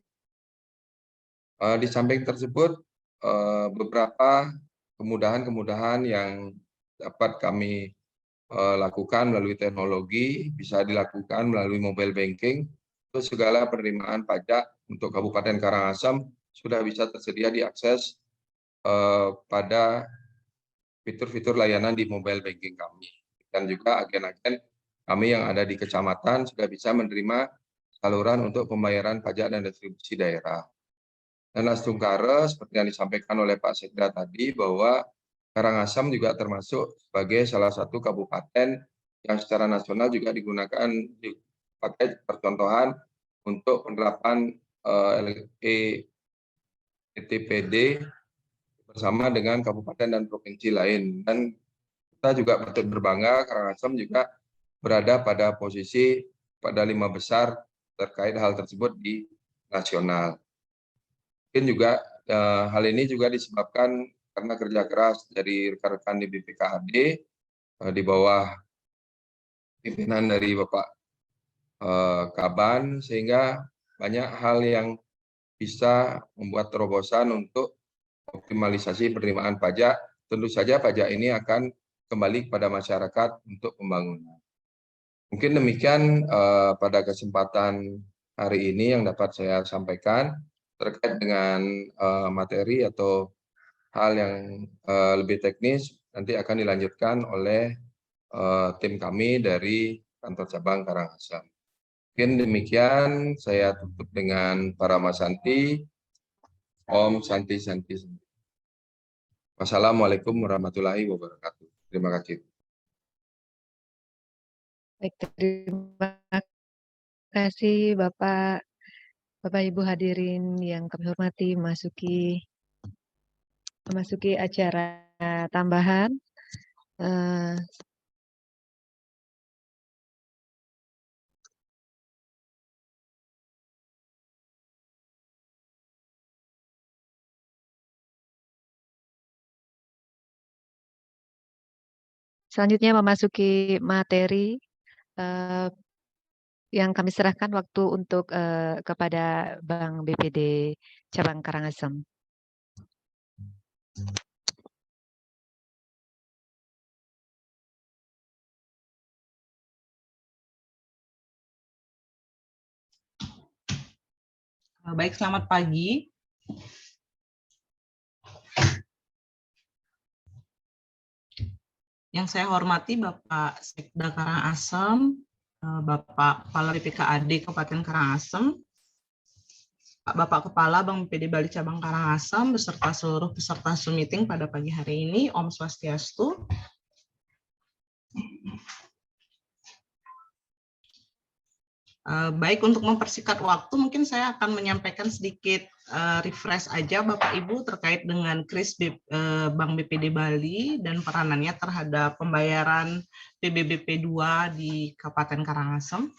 Di samping tersebut, beberapa kemudahan-kemudahan yang dapat kami lakukan melalui teknologi, bisa dilakukan melalui mobile banking, terus segala penerimaan pajak untuk Kabupaten Karangasem sudah bisa tersedia diakses pada fitur-fitur layanan di mobile banking kami. Dan juga agen-agen kami yang ada di kecamatan sudah bisa menerima saluran untuk pembayaran pajak dan distribusi daerah. Dan Astungkare, seperti yang disampaikan oleh Pak Sekda tadi, bahwa Karangasem juga termasuk sebagai salah satu kabupaten yang secara nasional juga digunakan dipakai percontohan untuk penerapan ETPD bersama dengan kabupaten dan provinsi lain. Dan kita juga patut berbangga, Karangasem juga berada pada posisi pada 5 besar terkait hal tersebut di nasional. Mungkin juga hal ini juga disebabkan karena kerja keras dari rekan-rekan di BPKAD di bawah pimpinan dari Bapak Kaban, sehingga banyak hal yang bisa membuat terobosan untuk optimalisasi penerimaan pajak. Tentu saja pajak ini akan kembali kepada masyarakat untuk pembangunan. Mungkin demikian pada kesempatan hari ini yang dapat saya sampaikan terkait dengan materi atau hal yang lebih teknis nanti akan dilanjutkan oleh tim kami dari kantor cabang Karangasem. Mungkin demikian, saya tutup dengan Parama Santi, Om Santi Santi. Wassalamualaikum warahmatullahi wabarakatuh. Terima kasih. Baik, terima kasih Bapak Ibu hadirin yang kami hormati, memasuki acara tambahan. Selanjutnya memasuki materi yang kami serahkan waktu untuk kepada Bank BPD Cabang Karangasem. Baik, selamat pagi. Yang saya hormati Bapak Sekda Karangasem, Bapak Kepala BPKAD Kabupaten Karangasem, Bapak Kepala Bank BPD Bali Cabang Karangasem, beserta seluruh peserta Zoom meeting pada pagi hari ini. Om Swastiastu. Baik, untuk mempersingkat waktu, mungkin saya akan menyampaikan sedikit refresh aja Bapak Ibu terkait dengan kris Bank BPD Bali dan peranannya terhadap pembayaran PBBP 2 di Kabupaten Karangasem.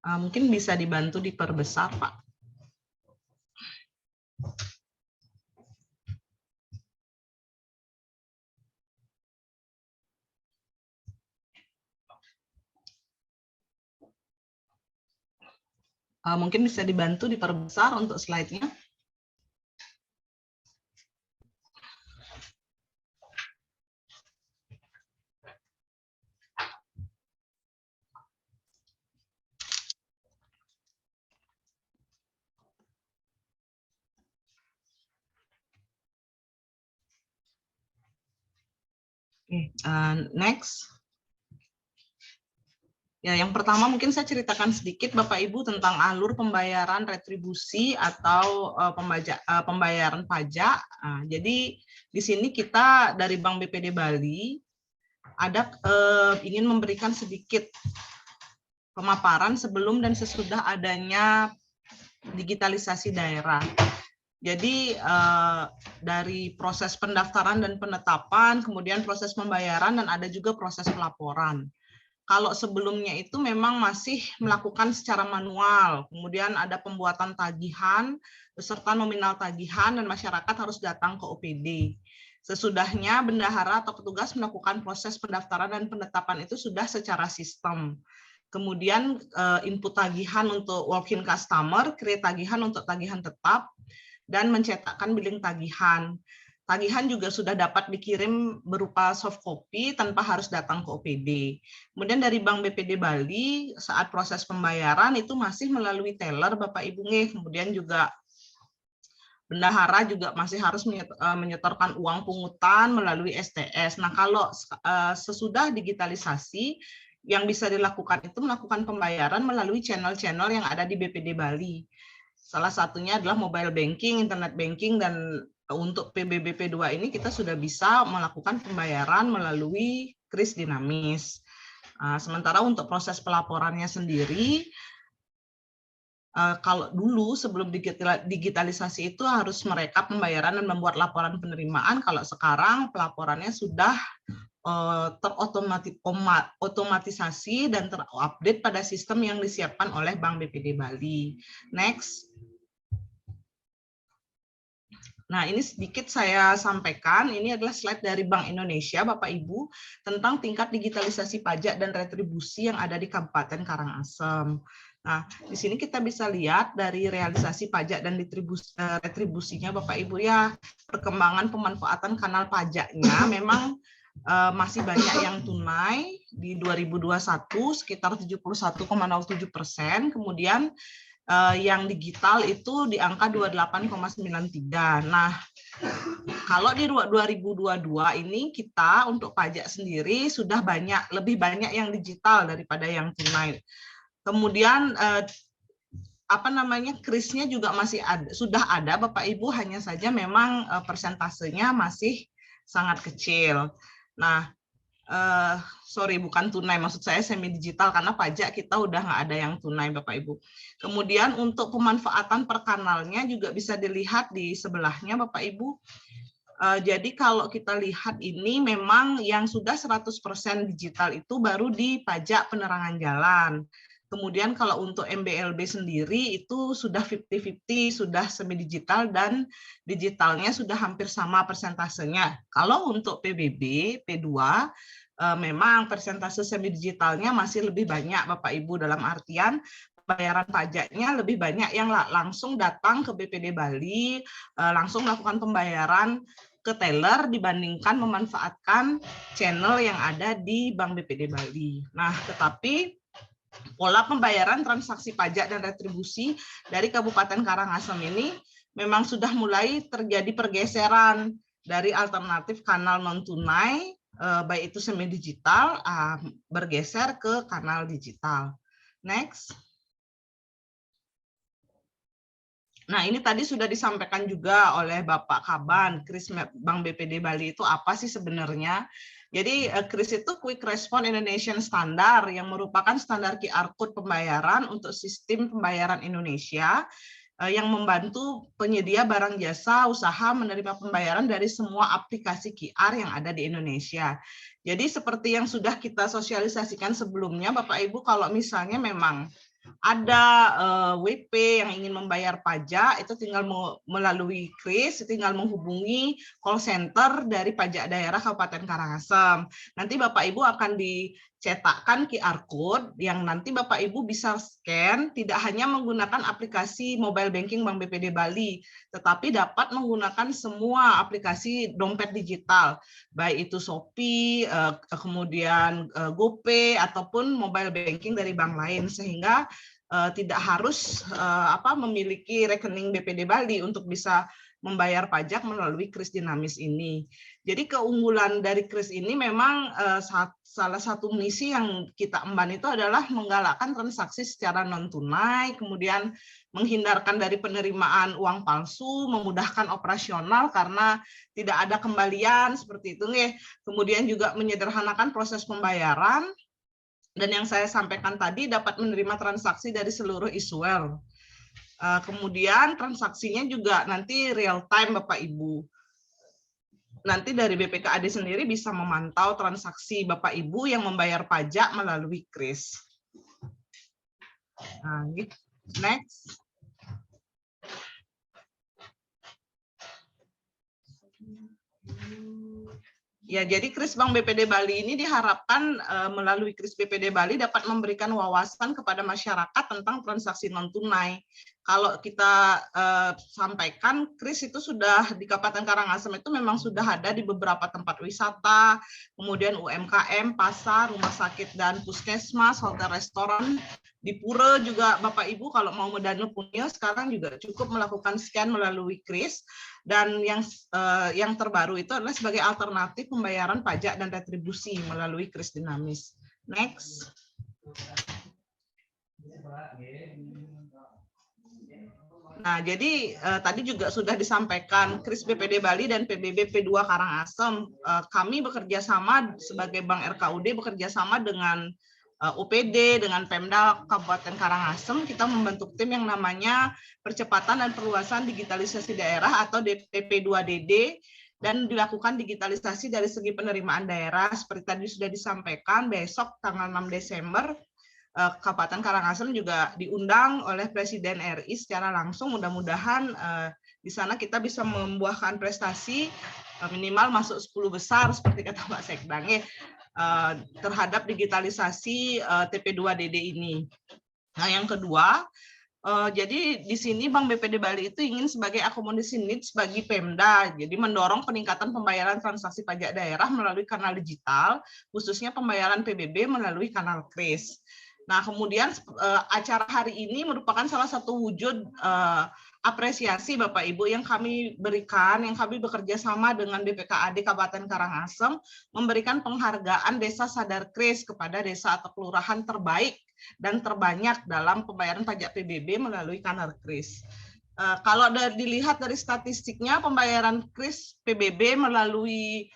Mungkin bisa dibantu diperbesar, Pak. Mungkin bisa dibantu diperbesar untuk slide-nya. Next. Ya, yang pertama mungkin saya ceritakan sedikit Bapak Ibu tentang alur pembayaran retribusi atau pembayaran pajak. Nah, jadi di sini kita dari Bank BPD Bali ada ingin memberikan sedikit pemaparan sebelum dan sesudah adanya digitalisasi daerah. Jadi dari proses pendaftaran dan penetapan, kemudian proses pembayaran, dan ada juga proses pelaporan. Kalau sebelumnya itu memang masih melakukan secara manual, kemudian ada pembuatan tagihan, beserta nominal tagihan, dan masyarakat harus datang ke OPD. Sesudahnya bendahara atau petugas melakukan proses pendaftaran dan penetapan itu sudah secara sistem. Kemudian input tagihan untuk walk-in customer, create tagihan untuk tagihan tetap, dan mencetakkan billing tagihan. Tagihan juga sudah dapat dikirim berupa soft copy tanpa harus datang ke OPD. Kemudian dari Bank BPD Bali, saat proses pembayaran itu masih melalui teller Bapak Ibu nge. Kemudian juga bendahara juga masih harus menyetorkan uang pungutan melalui STS. Nah, kalau sesudah digitalisasi, yang bisa dilakukan itu melakukan pembayaran melalui channel-channel yang ada di BPD Bali. Salah satunya adalah mobile banking, internet banking, dan untuk PBBP2 ini kita sudah bisa melakukan pembayaran melalui kris dinamis. Sementara untuk proses pelaporannya sendiri, kalau dulu sebelum digitalisasi itu harus merekap pembayaran dan membuat laporan penerimaan, kalau sekarang pelaporannya sudah terotomatisasi dan terupdate pada sistem yang disiapkan oleh Bank BPD Bali. Next. Nah, ini sedikit saya sampaikan, ini adalah slide dari Bank Indonesia, Bapak Ibu, tentang tingkat digitalisasi pajak dan retribusi yang ada di Kabupaten Karangasem. Nah, di sini kita bisa lihat dari realisasi pajak dan retribusinya, Bapak Ibu, ya, perkembangan pemanfaatan kanal pajaknya memang masih banyak yang tunai di 2021 sekitar 71,07%, kemudian yang digital itu di angka 28,93. Nah, kalau di 2022 ini kita untuk pajak sendiri sudah lebih banyak yang digital daripada yang tunai. Kemudian krisnya juga masih sudah ada Bapak Ibu, hanya saja memang persentasenya masih sangat kecil. Nah, sorry, bukan tunai, maksud saya semi digital, karena pajak kita udah nggak ada yang tunai Bapak Ibu. Kemudian untuk pemanfaatan per kanalnya juga bisa dilihat di sebelahnya Bapak Ibu. Jadi kalau kita lihat ini memang yang sudah 100% digital itu baru di pajak penerangan jalan. Kemudian kalau untuk MBLB sendiri itu sudah 50-50, sudah semi digital dan digitalnya sudah hampir sama persentasenya. Kalau untuk PBB, P2, memang persentase semi digitalnya masih lebih banyak Bapak Ibu, dalam artian pembayaran pajaknya lebih banyak yang langsung datang ke BPD Bali, langsung melakukan pembayaran ke teller dibandingkan memanfaatkan channel yang ada di Bank BPD Bali. Nah, tetapi pola pembayaran transaksi pajak dan retribusi dari Kabupaten Karangasem ini memang sudah mulai terjadi pergeseran dari alternatif kanal non-tunai, baik itu semi digital, bergeser ke kanal digital. Next. Nah, ini tadi sudah disampaikan juga oleh Bapak Kaban, kris Bank BPD Bali itu apa sih sebenarnya? Jadi kris itu Quick Response Indonesian Standard yang merupakan standar QR Code pembayaran untuk sistem pembayaran Indonesia yang membantu penyedia barang jasa usaha menerima pembayaran dari semua aplikasi QR yang ada di Indonesia. Jadi seperti yang sudah kita sosialisasikan sebelumnya, Bapak Ibu, kalau misalnya memang ada WP yang ingin membayar pajak, itu tinggal melalui kris, tinggal menghubungi call center dari pajak daerah Kabupaten Karangasem. Nanti Bapak Ibu akan dicetakkan QR code yang nanti Bapak Ibu bisa scan, tidak hanya menggunakan aplikasi mobile banking Bank BPD Bali, tetapi dapat menggunakan semua aplikasi dompet digital, baik itu Shopee, kemudian GoPay, ataupun mobile banking dari bank lain, sehingga tidak harus memiliki rekening BPD Bali untuk bisa membayar pajak melalui kris dinamis ini. Jadi keunggulan dari kris ini memang salah satu misi yang kita emban itu adalah menggalakkan transaksi secara non tunai, kemudian menghindarkan dari penerimaan uang palsu, memudahkan operasional karena tidak ada kembalian seperti itu nih. Kemudian juga menyederhanakan proses pembayaran, dan yang saya sampaikan tadi dapat menerima transaksi dari seluruh issuer. Kemudian transaksinya juga nanti real time Bapak Ibu. Nanti dari BPKAD sendiri bisa memantau transaksi Bapak Ibu yang membayar pajak melalui kris. Nah, next. Ya, jadi kris Bank BPD Bali ini diharapkan melalui kris BPD Bali dapat memberikan wawasan kepada masyarakat tentang transaksi non tunai. Kalau kita sampaikan, kris itu sudah di Kabupaten Karangasem itu memang sudah ada di beberapa tempat wisata, kemudian UMKM, pasar, rumah sakit dan puskesmas, hotel, restoran. Di Pura juga Bapak Ibu kalau mau Medano punya sekarang juga cukup melakukan scan melalui kris, dan yang terbaru itu adalah sebagai alternatif pembayaran pajak dan retribusi melalui kris dinamis. Next. Nah, jadi tadi juga sudah disampaikan kris BPD Bali dan PBB P2 Karangasem, kami bekerja sama sebagai Bank RKUD bekerja sama dengan OPD, dengan Pemda Kabupaten Karangasem. Kita membentuk tim yang namanya Percepatan dan Perluasan Digitalisasi Daerah atau DP2DD, dan dilakukan digitalisasi dari segi penerimaan daerah. Seperti tadi sudah disampaikan, besok tanggal 6 Desember Kabupaten Karangasem juga diundang oleh Presiden RI secara langsung. Mudah-mudahan di sana kita bisa membuahkan prestasi minimal masuk 10 besar seperti kata Pak Sekdang terhadap digitalisasi TP2DD ini. Nah, yang kedua, jadi di sini Bank BPD Bali itu ingin sebagai akomodasi needs bagi Pemda, jadi mendorong peningkatan pembayaran transaksi pajak daerah melalui kanal digital, khususnya pembayaran PBB melalui kanal kris. Nah, kemudian acara hari ini merupakan salah satu wujud apresiasi Bapak Ibu yang kami berikan, yang kami bekerja sama dengan BPKAD Kabupaten Karangasem, memberikan penghargaan Desa Sadar Kris kepada desa atau kelurahan terbaik dan terbanyak dalam pembayaran pajak PBB melalui kanal kris. Kalau dilihat dari statistiknya, pembayaran kris PBB melalui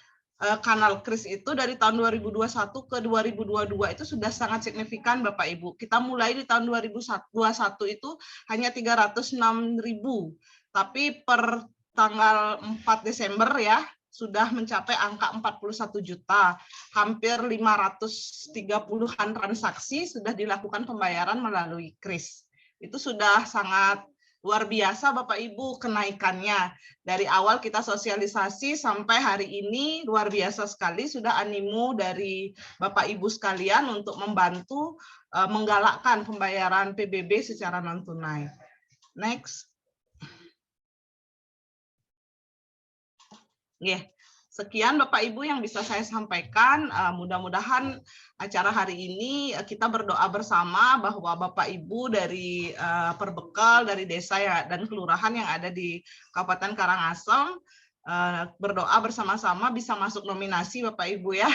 kanal kris itu dari tahun 2021 ke 2022 itu sudah sangat signifikan Bapak Ibu. Kita mulai di tahun 2021 itu hanya 306.000, tapi per tanggal 4 Desember ya sudah mencapai angka 41 juta. Hampir 530-an transaksi sudah dilakukan pembayaran melalui kris. Itu sudah sangat luar biasa Bapak Ibu kenaikannya. Dari awal kita sosialisasi sampai hari ini luar biasa sekali, sudah animo dari Bapak Ibu sekalian untuk membantu menggalakkan pembayaran PBB secara non tunai. Next. Sekian Bapak Ibu yang bisa saya sampaikan. Mudah-mudahan acara hari ini kita berdoa bersama bahwa Bapak Ibu dari Perbekal, dari desa dan kelurahan yang ada di Kabupaten Karangasem berdoa bersama-sama bisa masuk nominasi Bapak Ibu ya,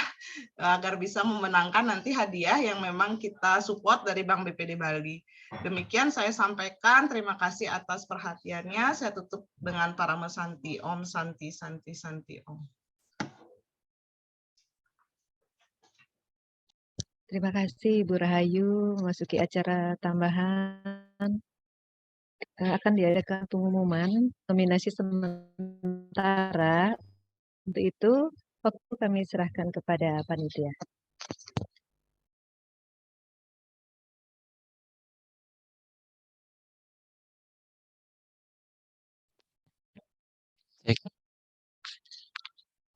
agar bisa memenangkan nanti hadiah yang memang kita support dari Bank BPD Bali. Demikian saya sampaikan. Terima kasih atas perhatiannya. Saya tutup dengan Parama Santi Om, Santi Santi Santi Om. Terima kasih Ibu Rahayu. Memasuki acara tambahan, akan diadakan pengumuman nominasi sementara. Untuk itu, waktu kami serahkan kepada panitia.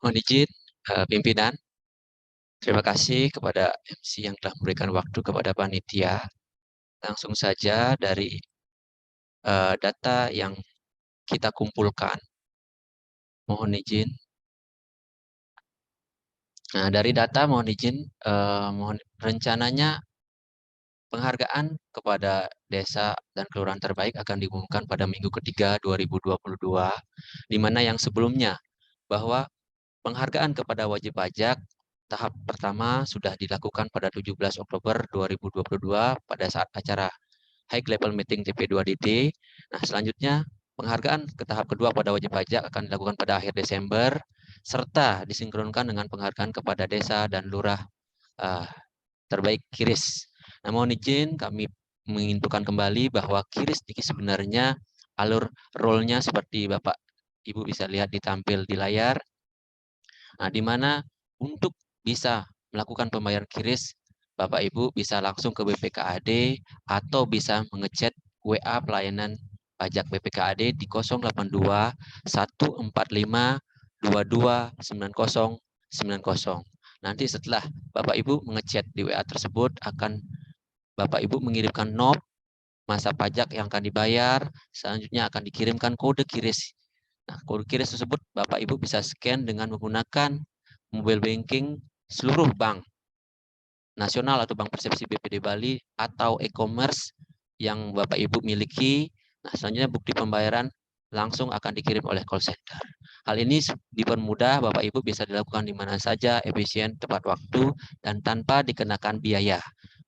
Mohon izin, pimpinan. Terima kasih kepada MC yang telah memberikan waktu kepada panitia. Langsung saja dari data yang kita kumpulkan. Mohon izin. Nah, dari data mohon izin, rencananya penghargaan kepada desa dan kelurahan terbaik akan diumumkan pada minggu ketiga 2022, di mana yang sebelumnya bahwa penghargaan kepada wajib pajak tahap pertama sudah dilakukan pada 17 Oktober 2022 pada saat acara High Level Meeting TP2DD. Nah, selanjutnya penghargaan ke tahap kedua pada wajib pajak akan dilakukan pada akhir Desember, serta disinkronkan dengan penghargaan kepada desa dan lurah terbaik KIRIS. Nah, mohon izin kami menginfokan kembali bahwa KIRIS ini sebenarnya alur role-nya seperti Bapak Ibu bisa lihat ditampil di layar. Nah, di mana untuk bisa melakukan pembayaran KIRIS, Bapak Ibu bisa langsung ke BPKAD atau bisa mengechat WA pelayanan pajak BPKAD di 082 145 22 90 90. Nanti setelah Bapak Ibu mengechat di WA tersebut, akan Bapak Ibu mengirimkan NOP masa pajak yang akan dibayar, selanjutnya akan dikirimkan kode KIRIS. Nah, kode KIRIS tersebut Bapak Ibu bisa scan dengan menggunakan mobile banking seluruh bank nasional atau Bank Persepsi BPD Bali atau e-commerce yang Bapak Ibu miliki. Nah, selanjutnya bukti pembayaran langsung akan dikirim oleh call center. Hal ini dipermudah, Bapak Ibu bisa dilakukan di mana saja, efisien, tepat waktu, dan tanpa dikenakan biaya.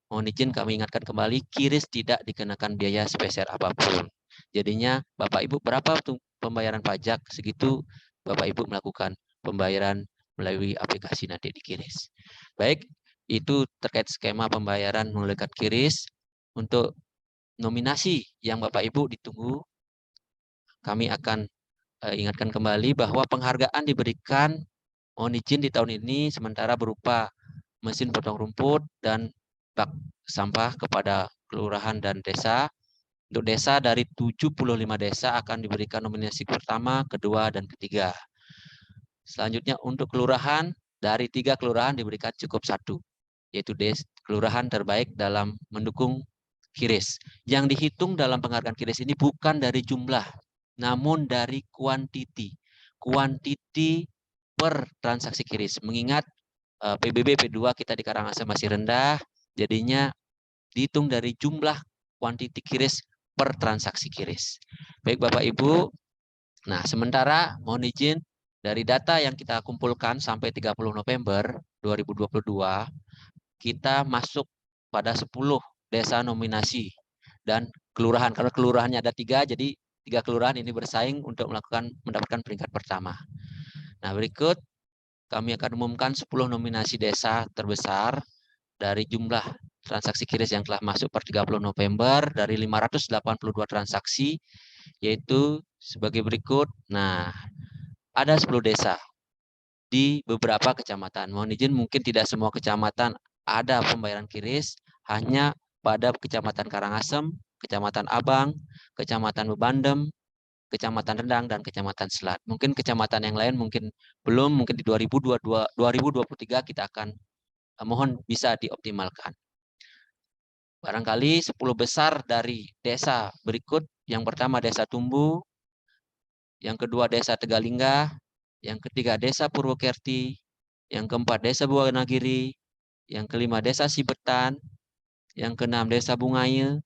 Mohon izin kami ingatkan kembali, KIRIS tidak dikenakan biaya spesial apapun. Jadinya Bapak Ibu berapa pembayaran pajak, segitu Bapak Ibu melakukan pembayaran melalui aplikasi nanti di KIRIS. Baik, itu terkait skema pembayaran melalui KIRIS. Untuk nominasi yang Bapak Ibu ditunggu, kami akan ingatkan kembali bahwa penghargaan diberikan, mohon izin di tahun ini sementara berupa mesin potong rumput dan bak sampah kepada kelurahan dan desa. Untuk desa dari 75 desa akan diberikan nominasi pertama, kedua, dan ketiga. Selanjutnya untuk kelurahan, dari 3 kelurahan diberikan cukup 1, yaitu kelurahan terbaik dalam mendukung KIRIS. Yang dihitung dalam penghargaan KIRIS ini bukan dari jumlah, namun dari kuantiti per transaksi KIRIS. Mengingat PBB P2 kita di Karangasem masih rendah, jadinya dihitung dari jumlah kuantiti KIRIS per transaksi KIRIS. Baik Bapak Ibu, nah sementara mohon izin dari data yang kita kumpulkan sampai 30 November 2022, kita masuk pada 10 desa nominasi dan kelurahan. Karena kelurahannya ada 3, jadi 3 kelurahan ini bersaing untuk mendapatkan peringkat pertama. Nah, berikut kami akan umumkan 10 nominasi desa terbesar dari jumlah transaksi KIRIS yang telah masuk per 30 November dari 582 transaksi, yaitu sebagai berikut. Nah, ada 10 desa di beberapa kecamatan. Mohon izin mungkin tidak semua kecamatan ada pembayaran KIRIS, hanya pada Kecamatan Karangasem, Kecamatan Abang, Kecamatan Bebandem, Kecamatan Rendang, dan Kecamatan Selat. Mungkin kecamatan yang lain mungkin belum, mungkin di 2023 kita akan mohon bisa dioptimalkan. Barangkali 10 besar dari desa berikut, yang pertama Desa Tumbu, yang kedua Desa Tegalingga, yang ketiga Desa Purwokerti, yang keempat Desa Buwanagiri, yang kelima Desa Sibetan, yang keenam Desa Bungaye,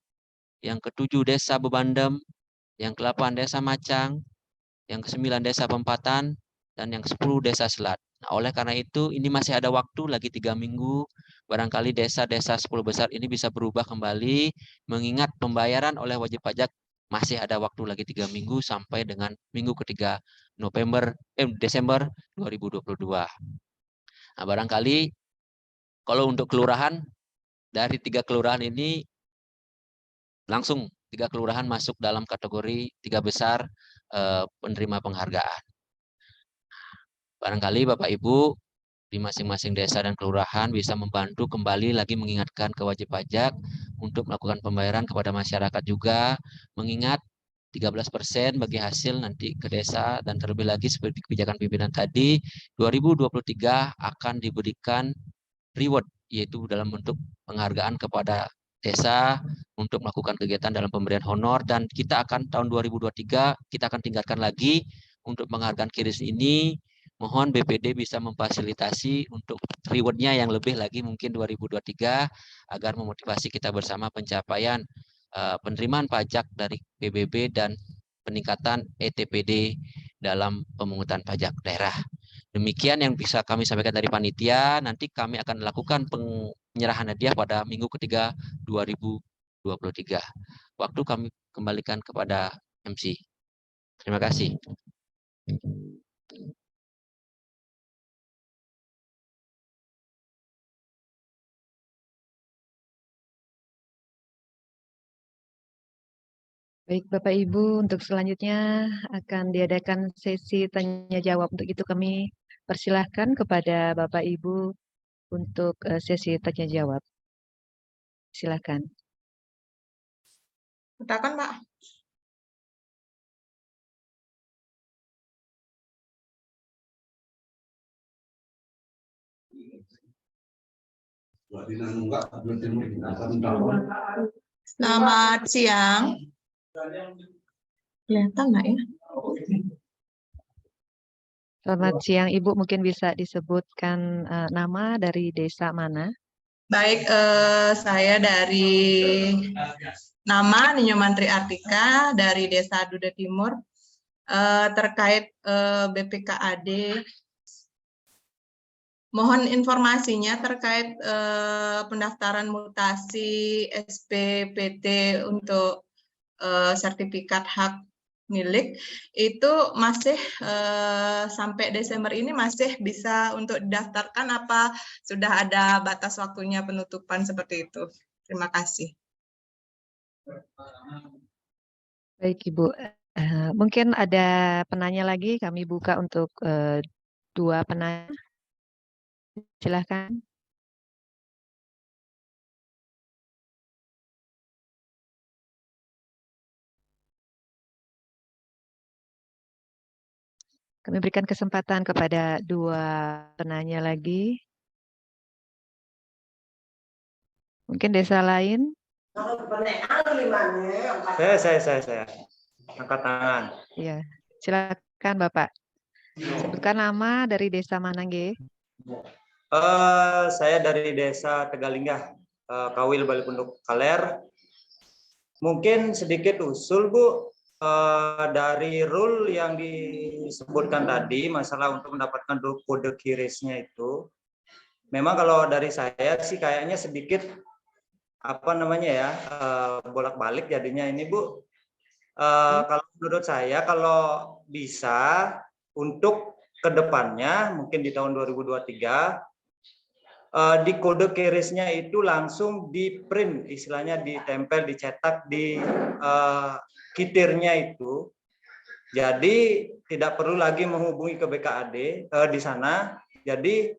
yang ketujuh Desa Bebandem, yang ke-8 Desa Macang, yang ke-9 Desa Pempatan, dan yang ke-10 Desa Selat. Nah, oleh karena itu ini masih ada waktu lagi 3 minggu, barangkali desa-desa 10 besar ini bisa berubah kembali, mengingat pembayaran oleh wajib pajak masih ada waktu lagi 3 minggu sampai dengan minggu ketiga Desember 2022. Nah, barangkali kalau untuk kelurahan, dari 3 kelurahan ini langsung 3 kelurahan masuk dalam kategori 3 besar penerima penghargaan. Barangkali Bapak Ibu di masing-masing desa dan kelurahan bisa membantu kembali lagi mengingatkan ke wajib pajak untuk melakukan pembayaran kepada masyarakat juga, mengingat 13% bagi hasil nanti ke desa, dan terlebih lagi seperti kebijakan pimpinan tadi, 2023 akan diberikan reward, yaitu dalam bentuk penghargaan kepada desa untuk melakukan kegiatan dalam pemberian honor, dan kita akan tahun 2023 kita akan tingkatkan lagi untuk penghargaan KIRIS ini Mohon BPD bisa memfasilitasi untuk rewardnya yang lebih lagi mungkin 2023 agar memotivasi kita bersama pencapaian penerimaan pajak dari PBB dan peningkatan ETPD dalam pemungutan pajak daerah. Demikian yang bisa kami sampaikan dari panitia. Nanti kami akan lakukan penyerahan hadiah pada minggu ketiga 2023. Waktu kami kembalikan kepada MC. Terima kasih. Baik, Bapak Ibu, untuk selanjutnya akan diadakan sesi tanya jawab. Untuk itu kami persilahkan kepada Bapak Ibu untuk sesi tanya jawab. Silakan. Katakan, Pak. Selamat siang. Kelihatan nggak ya? Selamat siang, Ibu. Mungkin bisa disebutkan nama dari desa mana? Baik, saya dari nama Ninyo Mantri Artika dari Desa Duda Timur terkait BPKAD. Mohon informasinya terkait pendaftaran mutasi SPPT untuk sertifikat hak milik itu masih sampai Desember ini masih bisa untuk didaftarkan apa sudah ada batas waktunya penutupan seperti itu? Terima kasih. Baik, Ibu. Mungkin ada penanya lagi, kami buka untuk 2 penanya. Silakan. Kami berikan kesempatan kepada 2 penanya lagi. Mungkin desa lain? Saya. Angkat tangan. Iya, silakan Bapak. Sebutkan nama dari desa mana, nggih? Saya dari Desa Tegalinggah, Kawil Balipunduk Kaler. Mungkin sedikit usul, Bu, dari rule yang disebutkan tadi, masalah untuk mendapatkan kode QRIS-nya itu, memang kalau dari saya sih kayaknya sedikit bolak-balik jadinya ini, Bu. Kalau menurut saya kalau bisa untuk kedepannya mungkin di tahun 2023 di kode QRIS-nya itu langsung di print, istilahnya ditempel, dicetak di kitirnya itu. Jadi tidak perlu lagi menghubungi ke BKAD di sana. Jadi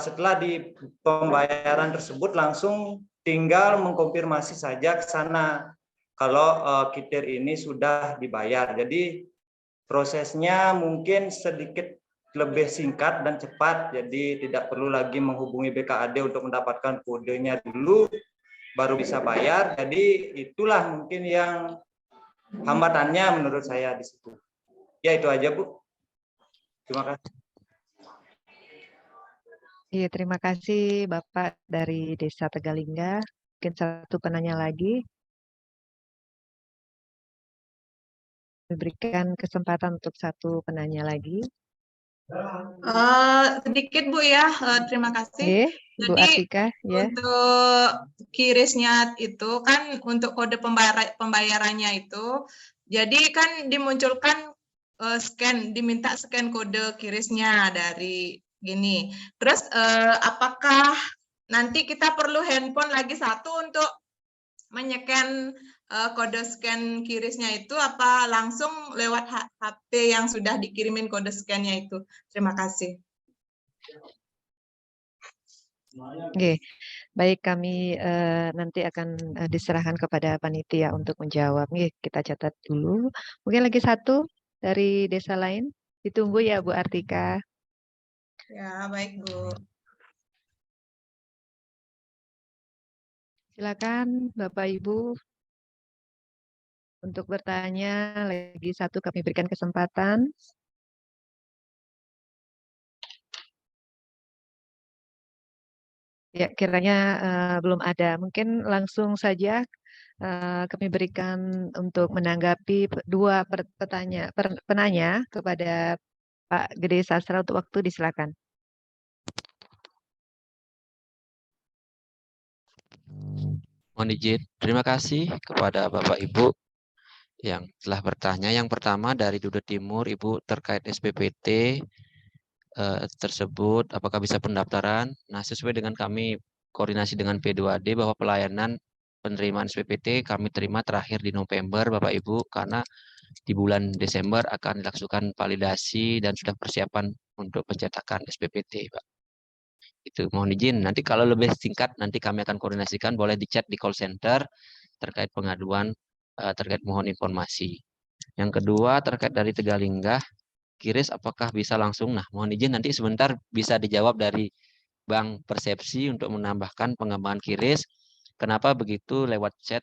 setelah di pembayaran tersebut langsung tinggal mengkonfirmasi saja ke sana kalau kitir ini sudah dibayar. Jadi prosesnya mungkin sedikit lebih singkat dan cepat. Jadi tidak perlu lagi menghubungi BKAD untuk mendapatkan kodenya dulu baru bisa bayar. Jadi itulah mungkin yang hambatannya menurut saya di situ. Ya itu aja, Bu. Terima kasih. Iya, terima kasih Bapak dari Desa Tegalinggah. Mungkin 1 penanya lagi. Diberikan kesempatan untuk 1 penanya lagi. Sedikit Bu ya, terima kasih. Bu Jadi Artika, ya. untuk QRIS-nya itu kan untuk kode pembayarannya itu, jadi kan dimunculkan diminta scan kode QRIS-nya dari gini. Terus apakah nanti kita perlu handphone lagi 1 untuk menycan kode scan QRIS-nya itu, apa langsung lewat HP yang sudah dikirimin kode scan-nya itu? Terima kasih. Oke, baik, kami nanti akan diserahkan kepada panitia untuk menjawab. Oke, kita catat dulu. Mungkin lagi 1 dari desa lain. Ditunggu ya Bu Artika. Ya, baik Bu. Silakan Bapak Ibu untuk bertanya. Lagi 1 kami berikan kesempatan. Ya, kiranya belum ada. Mungkin langsung saja kami berikan untuk menanggapi dua penanya kepada Pak Gede Sastra untuk waktu disilakan. Mohon izin, terima kasih kepada Bapak Ibu yang telah bertanya. Yang pertama dari Duda Timur, Ibu terkait SPPT tersebut, apakah bisa pendaftaran? Nah, sesuai dengan kami koordinasi dengan P2D bahwa pelayanan penerimaan SPPT kami terima terakhir di November, Bapak Ibu, karena di bulan Desember akan dilakukan validasi dan sudah persiapan untuk pencetakan SPPT, Pak. Itu mohon izin. Nanti kalau lebih singkat, nanti kami akan koordinasikan, boleh di chat di call center terkait pengaduan, terkait mohon informasi. Yang kedua terkait dari Tegalinggah, Kiris apakah bisa langsung? Nah, mohon izin nanti sebentar bisa dijawab dari Bang Persepsi untuk menambahkan pengembangan Kiris. Kenapa begitu lewat chat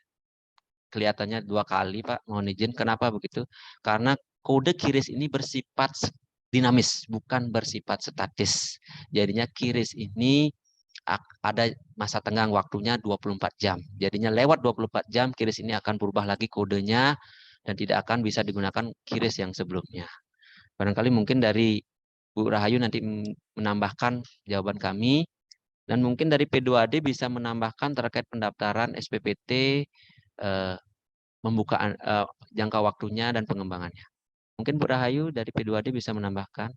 kelihatannya 2 kali, Pak? Mohon izin. Kenapa begitu? Karena kode Kiris ini bersifat dinamis, bukan bersifat statis. Jadinya Kiris ini ada masa tenggang waktunya 24 jam. Jadinya lewat 24 jam Kiris ini akan berubah lagi kodenya dan tidak akan bisa digunakan Kiris yang sebelumnya. Barangkali mungkin dari Bu Rahayu nanti menambahkan jawaban kami, dan mungkin dari P2AD bisa menambahkan terkait pendaftaran SPPT, pembukaan jangka waktunya dan pengembangannya. Mungkin Bu Rahayu dari P2AD bisa menambahkan.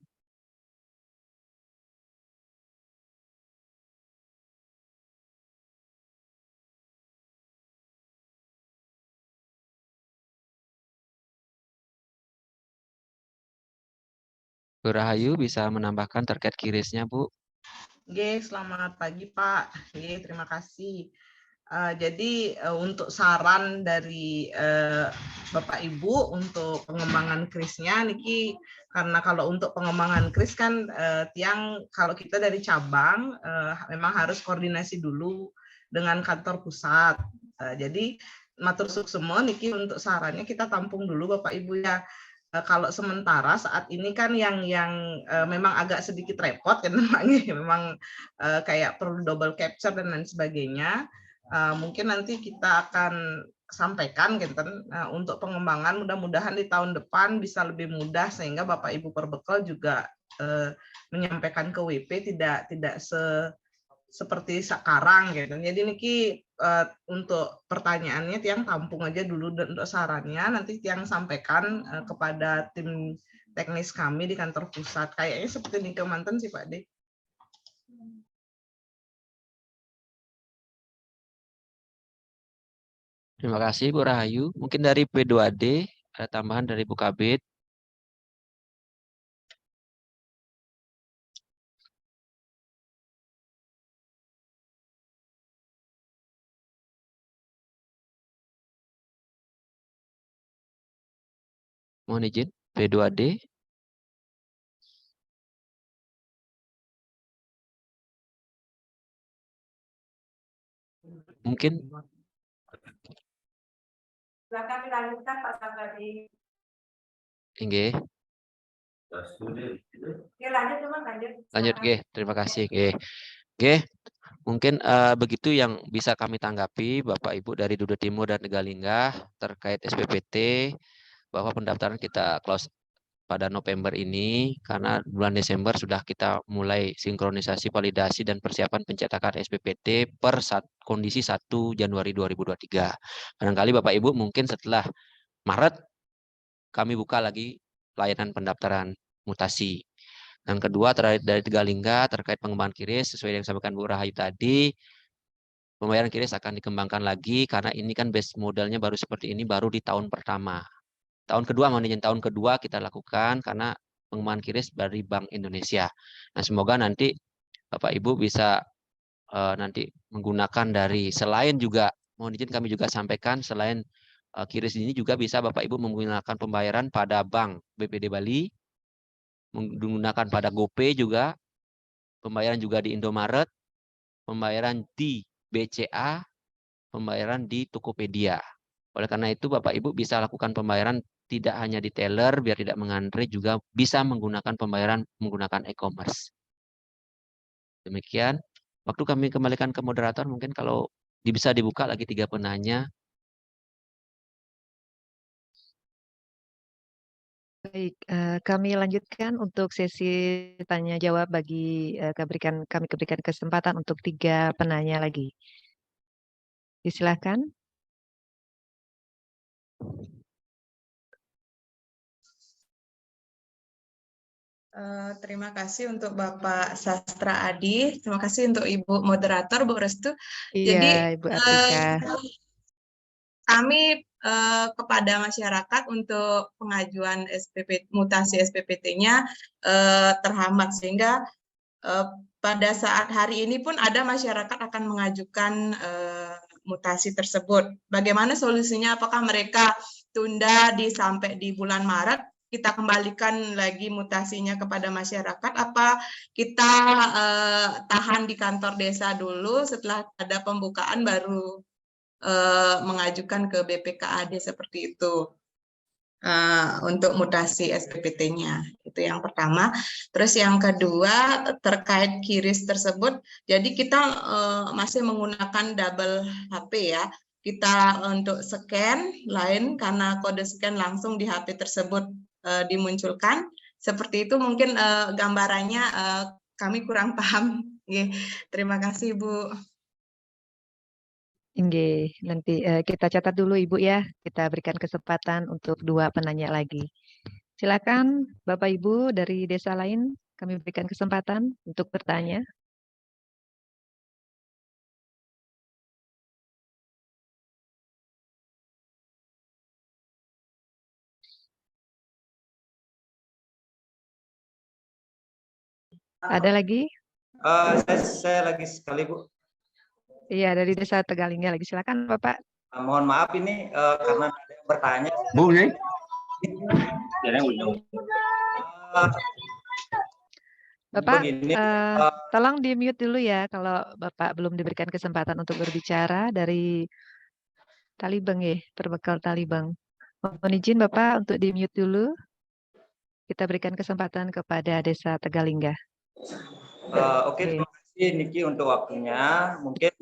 Bu Rahayu bisa menambahkan terkait kirisnya, Bu. Oke, selamat pagi Pak. Oke, terima kasih. Jadi untuk saran dari Bapak Ibu untuk pengembangan krisnya niki, karena kalau untuk pengembangan kris kan tiang kalau kita dari cabang memang harus koordinasi dulu dengan kantor pusat. Jadi matur suksema niki untuk sarannya kita tampung dulu Bapak Ibu ya. Kalau sementara saat ini kan yang memang agak sedikit repot kan memang kayak perlu double capture dan lain sebagainya. Mungkin nanti kita akan sampaikan gitu untuk pengembangan, mudah-mudahan di tahun depan bisa lebih mudah sehingga Bapak Ibu perbekal juga menyampaikan ke WP tidak seperti sekarang gitu. Jadi niki untuk pertanyaannya tiang tampung aja dulu untuk sarannya, nanti tiang sampaikan kepada tim teknis kami di kantor pusat. Kayaknya seperti di Kemanten sih Pak De. Terima kasih Bu Rahayu. Mungkin dari P2AD ada tambahan dari Bu Kabit. Mohon izin, P2AD. Mungkin. Silakan dilanjutkan Pak Sabadi. Inge. Oke, lanjut teman, lanjut. Lanjut, Ge. Terima kasih, Ge. Ge, mungkin begitu yang bisa kami tanggapi Bapak Ibu dari Duda Timur dan Tegalinggah terkait SPPT, bahwa pendaftaran kita close pada November ini karena bulan Desember sudah kita mulai sinkronisasi, validasi dan persiapan pencetakan SPPT per kondisi 1 Januari 2023. Barangkali Bapak Ibu mungkin setelah Maret kami buka lagi layanan pendaftaran mutasi. Yang kedua dari Tegalinggah terkait pengembangan kiris sesuai yang disampaikan Bu Rahayu tadi, pembayaran kiris akan dikembangkan lagi karena ini kan base modelnya baru seperti ini baru di tahun pertama. Tahun kedua, tahun kedua kita lakukan karena pengembangan kiris dari Bank Indonesia. Nah, semoga nanti Bapak Ibu bisa nanti menggunakan dari selain juga, mohon izin kami juga sampaikan, selain kiris ini juga bisa Bapak Ibu menggunakan pembayaran pada Bank BPD Bali, menggunakan pada GoPay juga, pembayaran juga di Indomaret, pembayaran di BCA, pembayaran di Tokopedia. Oleh karena itu Bapak Ibu bisa lakukan pembayaran tidak hanya di teller biar tidak mengantri, juga bisa menggunakan pembayaran menggunakan e-commerce. Demikian. Waktu kami kembalikan ke moderator, mungkin kalau bisa dibuka lagi 3 penanya. Baik, kami lanjutkan untuk sesi tanya jawab bagi kami berikan kesempatan untuk 3 penanya lagi. Disilakan. Terima kasih untuk Bapak Sastra Adi. Terima kasih untuk Ibu Moderator, Bu Restu. Iya, Jadi Ibu Artika. kami kepada masyarakat untuk pengajuan mutasi SPPT-nya terhambat, sehingga pada saat hari ini pun ada masyarakat akan mengajukan mutasi tersebut. Bagaimana solusinya? Apakah mereka tunda sampai di bulan Maret, kita kembalikan lagi mutasinya kepada masyarakat, apa kita tahan di kantor desa dulu, setelah ada pembukaan baru mengajukan ke BPKAD seperti itu untuk mutasi SPPT-nya. Itu yang pertama. Terus yang kedua terkait QRIS tersebut, jadi kita masih menggunakan double HP ya. Kita untuk scan lain karena kode scan langsung di HP tersebut dimunculkan. Seperti itu mungkin gambarannya kami kurang paham. Terima kasih, Bu. Inge, nanti kita catat dulu Ibu ya. Kita berikan kesempatan untuk 2 penanya lagi. Silakan Bapak Ibu dari desa lain, kami berikan kesempatan untuk bertanya. Ada lagi? Saya lagi sekali, Bu. Iya, dari desa Tegalingga lagi. Silakan Bapak. Mohon maaf ini karena ada yang bertanya. Bu, ya? Bapak, Begini, tolong di-mute dulu ya kalau Bapak belum diberikan kesempatan untuk berbicara dari Talibeng ya, Perbekal Talibeng. Mohon izin Bapak untuk di-mute dulu. Kita berikan kesempatan kepada Desa Tegalingga. Oke, terima kasih Niki untuk waktunya. Mungkin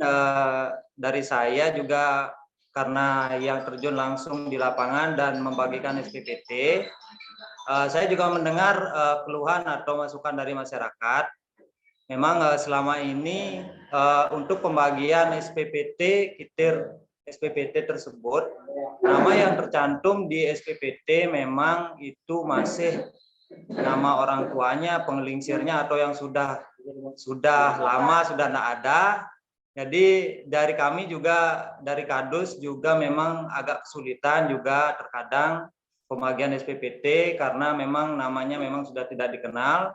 dari saya juga karena yang terjun langsung di lapangan dan membagikan SPPT, saya juga mendengar keluhan atau masukan dari masyarakat. Memang selama ini untuk pembagian SPPT, kitir SPPT tersebut, nama yang tercantum di SPPT memang itu masih nama orang tuanya, pengelingsirnya atau yang sudah lama sudah tidak ada. Jadi dari kami juga, dari Kadus juga memang agak kesulitan juga terkadang pembagian SPPT karena memang namanya memang sudah tidak dikenal,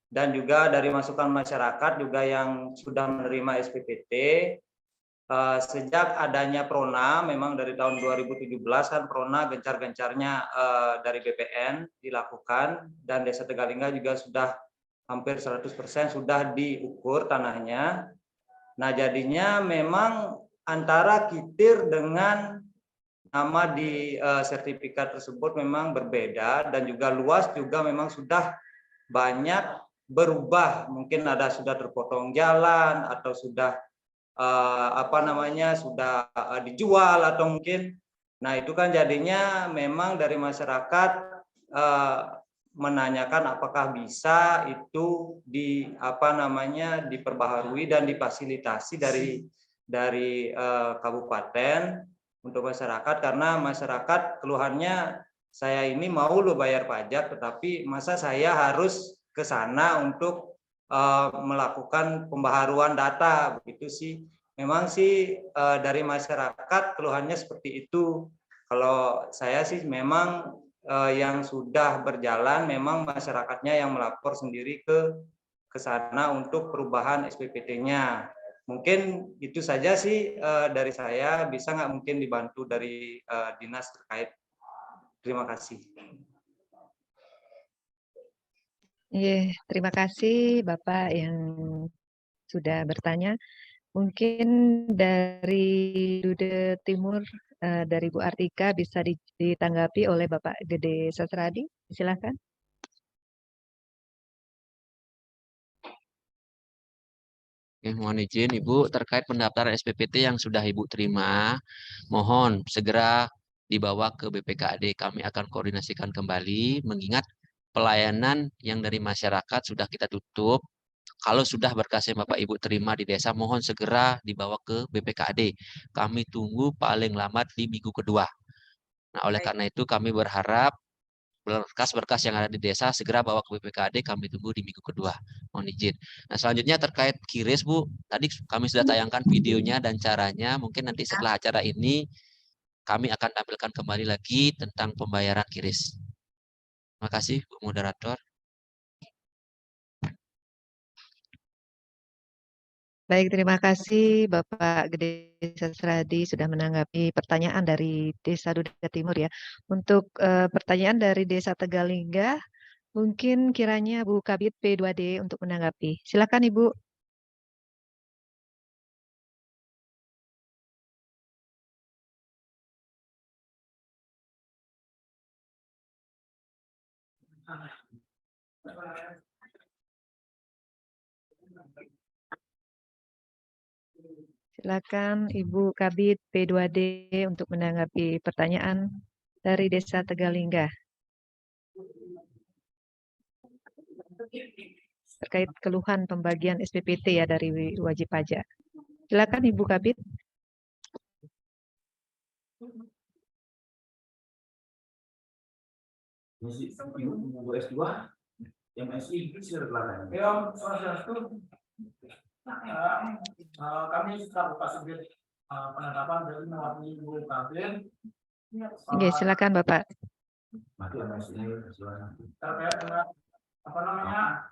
dan juga dari masukan masyarakat juga yang sudah menerima SPPT. Sejak adanya Prona, memang dari tahun 2017 kan Prona gencar-gencarnya dari BPN dilakukan, dan Desa Tegalingga juga sudah hampir 100% sudah diukur tanahnya. Nah jadinya memang antara kitir dengan nama di sertifikat tersebut memang berbeda, dan juga luas juga memang sudah banyak berubah. Mungkin ada sudah terpotong jalan atau sudah sudah dijual atau mungkin. Nah itu kan jadinya memang dari masyarakat menanyakan apakah bisa itu diperbaharui dan difasilitasi dari kabupaten untuk masyarakat, karena masyarakat keluhannya, saya ini mau lo bayar pajak tetapi masa saya harus ke sana untuk melakukan pembaharuan data, begitu sih. Memang sih dari masyarakat keluhannya seperti itu. Kalau saya sih memang yang sudah berjalan memang masyarakatnya yang melapor sendiri ke sana untuk perubahan SPPT-nya. Mungkin itu saja sih dari saya. Bisa nggak mungkin dibantu dari dinas terkait? Terima kasih. Iya, terima kasih Bapak yang sudah bertanya. Mungkin dari Dude Timur, dari Bu Artika bisa ditanggapi oleh Bapak Gede Sasradi. Silakan. mohon izin Ibu, terkait pendaftaran SPPT yang sudah Ibu terima, mohon segera dibawa ke BPKAD. Kami akan koordinasikan kembali, mengingat pelayanan yang dari masyarakat sudah kita tutup. Kalau sudah berkasnya Bapak Ibu terima di desa, mohon segera dibawa ke BPKAD. Kami tunggu paling lambat di minggu kedua. Nah, oleh karena itu kami berharap berkas-berkas yang ada di desa segera bawa ke BPKAD, kami tunggu di minggu kedua. Mohon izin. Nah, selanjutnya terkait QRIS, Bu. Tadi kami sudah tayangkan videonya dan caranya. Mungkin nanti setelah acara ini kami akan tampilkan kembali lagi tentang pembayaran QRIS. Terima kasih, Bu Moderator. Baik, terima kasih Bapak Gede Sasradi sudah menanggapi pertanyaan dari Desa Duda Timur ya. Untuk pertanyaan dari Desa Tegalingga, mungkin kiranya Bu Kabid P2D untuk menanggapi. Silakan Ibu. Silakan Ibu Kabid P2D untuk menanggapi pertanyaan dari Desa Tegalingga terkait keluhan pembagian SPPT ya dari wajib pajak. Silakan Ibu Kabid. S2 yang MSI silakan. Kami sudah buka subjek penetapan dari mewakili Ibu Kabir. Oke, silakan Bapak. Terkait dengan apa namanya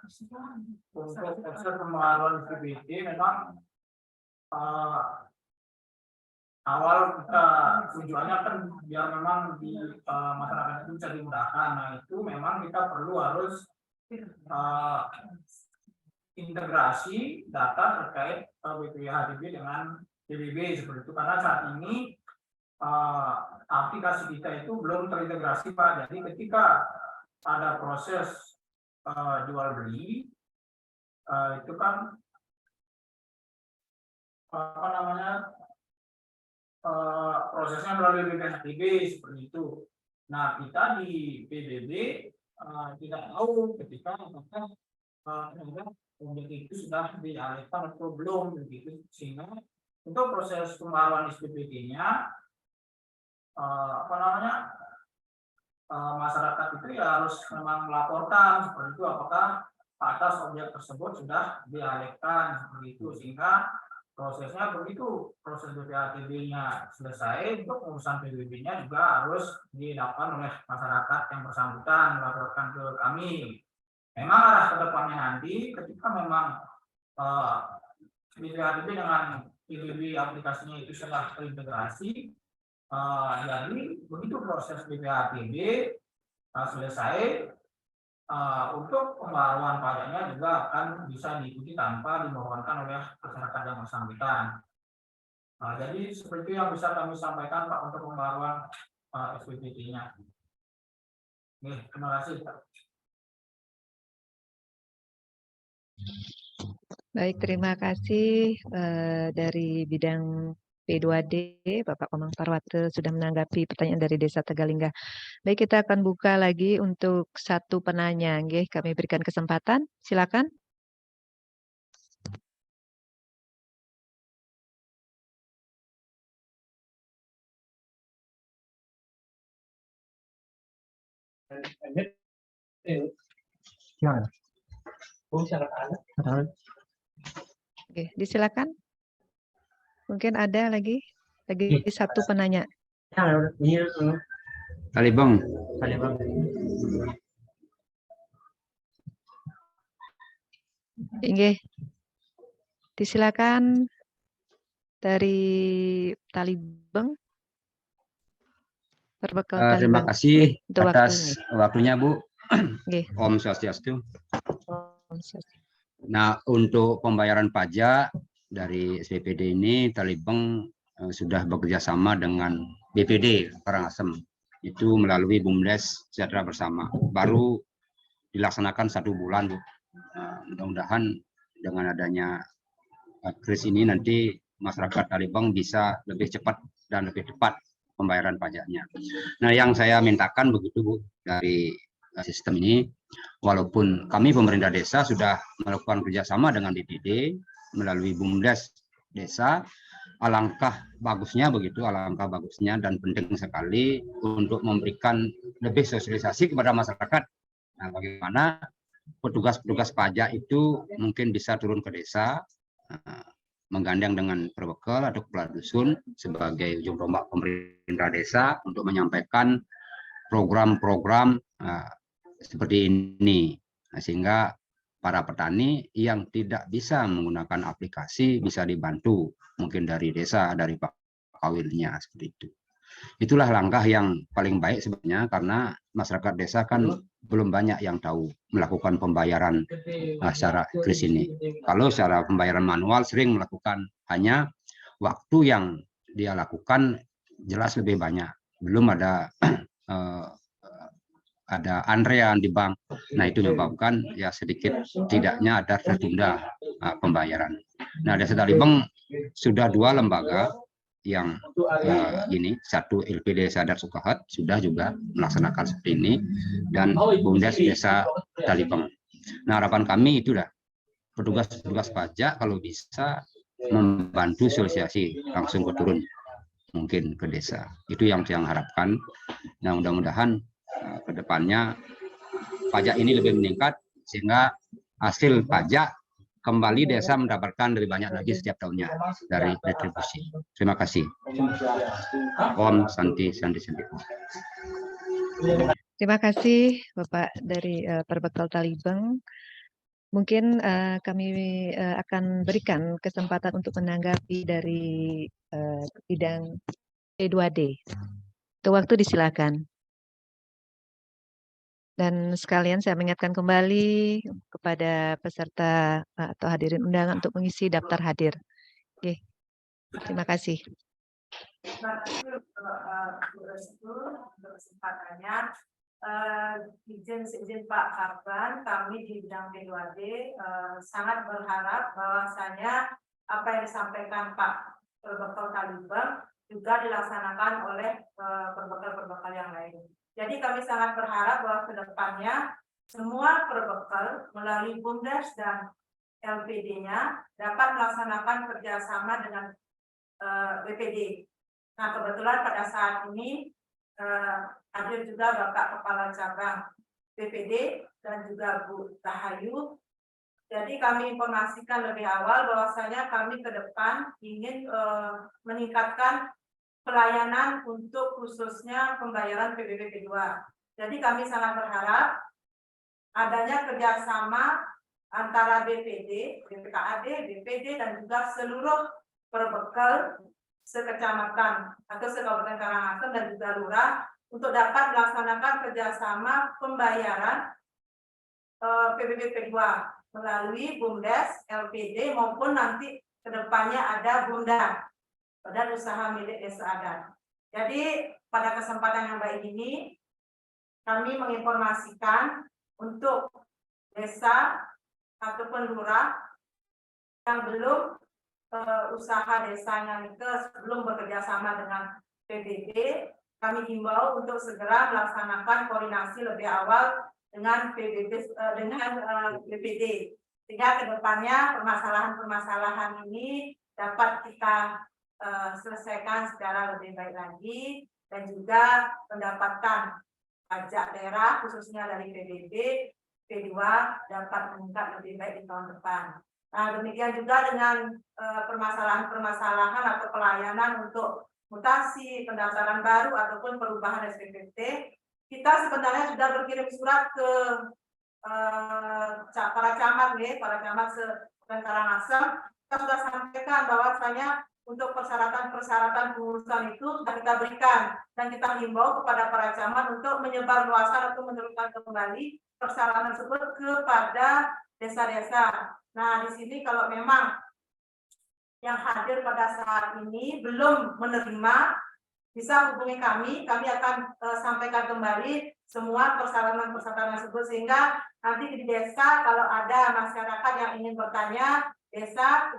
untuk proses pembaharuan SPPT memang awal kita tujuannya kan biar memang di masyarakat itu bisa dimudahkan. Nah itu memang kita perlu harus integrasi data terkait BPHDB dengan PBB seperti itu, karena saat ini aplikasi kita itu belum terintegrasi Pak. Jadi ketika ada proses jual beli itu kan apa namanya prosesnya melalui BPHDB seperti itu. Nah kita di PBB tidak tahu ketika apakah objek itu sudah dialihkan atau belum begitu, sehingga untuk proses pembaruan SPPT-nya apa namanya masyarakat itu ya harus memang melaporkan seperti itu apakah atas objek tersebut sudah dialihkan seperti itu, sehingga prosesnya begitu proses BPHDB-nya selesai, untuk urusan PBB-nya juga harus dilakukan oleh masyarakat yang bersangkutan melaporkan ke kami. Memang arah ke depannya nanti ketika memang BPHDB dengan PBB aplikasinya itu sudah terintegrasi, jadi begitu proses BPHDB selesai, untuk pembaruan pajaknya juga akan bisa diikuti tanpa dimohonkan oleh masyarakat yang bersangkutan. Jadi seperti yang bisa kami sampaikan Pak untuk pembaruan SPPT-nya. Terima kasih Pak. Baik, terima kasih dari bidang P2D, Bapak Komang Parwate sudah menanggapi pertanyaan dari Desa Tegalingga. Baik, kita akan buka lagi untuk satu penanya. Nggih, kami berikan kesempatan. Silakan. Oke, disilakan. Mungkin ada lagi satu penanya. Talibang. Nggih. Disilakan dari Talibang. Terima kasih atas waktunya Bu. Om Swastiastu. Nah, untuk pembayaran pajak dari SPPD ini, Talibang sudah bekerja sama dengan BPD Karangasem, itu melalui BUMDes Sejahtera Bersama. Baru dilaksanakan 1 bulan, Bu. Mudah-mudahan dengan adanya kris ini nanti masyarakat Talibeng bisa lebih cepat dan lebih tepat pembayaran pajaknya. Nah, yang saya mintakan begitu Bu, dari sistem ini, walaupun kami pemerintah desa sudah melakukan kerjasama dengan BPD melalui BUMDes desa, alangkah bagusnya dan penting sekali untuk memberikan lebih sosialisasi kepada masyarakat. Nah, bagaimana petugas-petugas pajak itu mungkin bisa turun ke desa, menggandeng dengan perbekal atau kepala dusun sebagai ujung tombak pemerintah desa untuk menyampaikan program-program seperti ini, sehingga para petani yang tidak bisa menggunakan aplikasi bisa dibantu mungkin dari desa, dari pakawilnya, seperti itu. Itulah langkah yang paling baik sebenarnya, karena masyarakat desa kan belum banyak yang tahu melakukan pembayaran secara kris ini. Kalau secara pembayaran manual sering melakukan, hanya waktu yang dia lakukan jelas lebih banyak. Belum ada antrean di bank. Nah, itu menyebabkan ya sedikit tidaknya ada tertunda pembayaran. Nah, Desa Talibeng sudah 2 lembaga yang ini, satu LPD Sadar Sukahat sudah juga melaksanakan seperti ini, dan BUMDes Desa Talibeng. Nah, harapan kami itu dah petugas-petugas pajak kalau bisa membantu sosialisasi langsung ke turun mungkin ke desa. Itu yang saya harapkan. Nah, mudah-mudahan ke depannya pajak ini lebih meningkat sehingga hasil pajak kembali desa mendapatkan lebih banyak lagi setiap tahunnya dari retribusi. Terima kasih. Om Santi Santi Santi. Terima kasih Bapak dari Perbekal Talibeng. Mungkin kami akan berikan kesempatan untuk menanggapi dari bidang P2D. Untuk waktu disilakan. Dan sekalian saya mengingatkan kembali kepada peserta atau hadirin undangan untuk mengisi daftar hadir. Oke, terima kasih. Terima kasih Bu Restu untuk kesempatannya. Izin Pak Karban, kami di bidang P2D sangat berharap bahwasanya apa yang disampaikan Pak Perbekal Talibeng juga dilaksanakan oleh perbekal-perbekal yang lain. Jadi kami sangat berharap bahwa ke depannya semua perbekal melalui BUMDes dan LPD-nya dapat melaksanakan kerjasama dengan BPD. Nah, kebetulan pada saat ini hadir juga Bapak Kepala Cabang BPD dan juga Bu Rahayu. Jadi kami informasikan lebih awal bahwasanya kami ke depan ingin meningkatkan pelayanan untuk khususnya pembayaran PBB P2. Jadi kami sangat berharap adanya kerjasama antara BPD, BPKAD, BPD, dan juga seluruh perbekal sekecamatan atau sekabupaten Karangasem dan juga lurah untuk dapat melaksanakan kerjasama pembayaran PBB P2 melalui BUMDes, LPD, maupun nanti kedepannya ada BUMDA, Badan Usaha Milik Desa Adat. Jadi pada kesempatan yang baik ini kami menginformasikan untuk desa ataupun lurah yang belum usaha desanya belum bekerja sama dengan PBB, kami himbau untuk segera melaksanakan koordinasi lebih awal dengan PBB BPD, sehingga kedepannya permasalahan-permasalahan ini dapat kita selesaikan secara lebih baik lagi, dan juga pendapatan pajak daerah khususnya dari PBB P2 dapat meningkat lebih baik di tahun depan. Nah, demikian juga dengan permasalahan-permasalahan atau pelayanan untuk mutasi, pendaftaran baru ataupun perubahan SPPT, kita sebenarnya sudah berkirim surat ke para camat Karangasem. Kita sudah sampaikan bahwasanya untuk persyaratan-persyaratan pengurusan itu sudah kita berikan, dan kita himbau kepada para camat untuk menyebar luaskan atau meneruskan kembali persyaratan tersebut kepada desa-desa. Nah, di sini kalau memang yang hadir pada saat ini belum menerima, bisa hubungi kami akan sampaikan kembali semua persyaratan-persyaratan tersebut, sehingga nanti di desa kalau ada masyarakat yang ingin bertanya, desa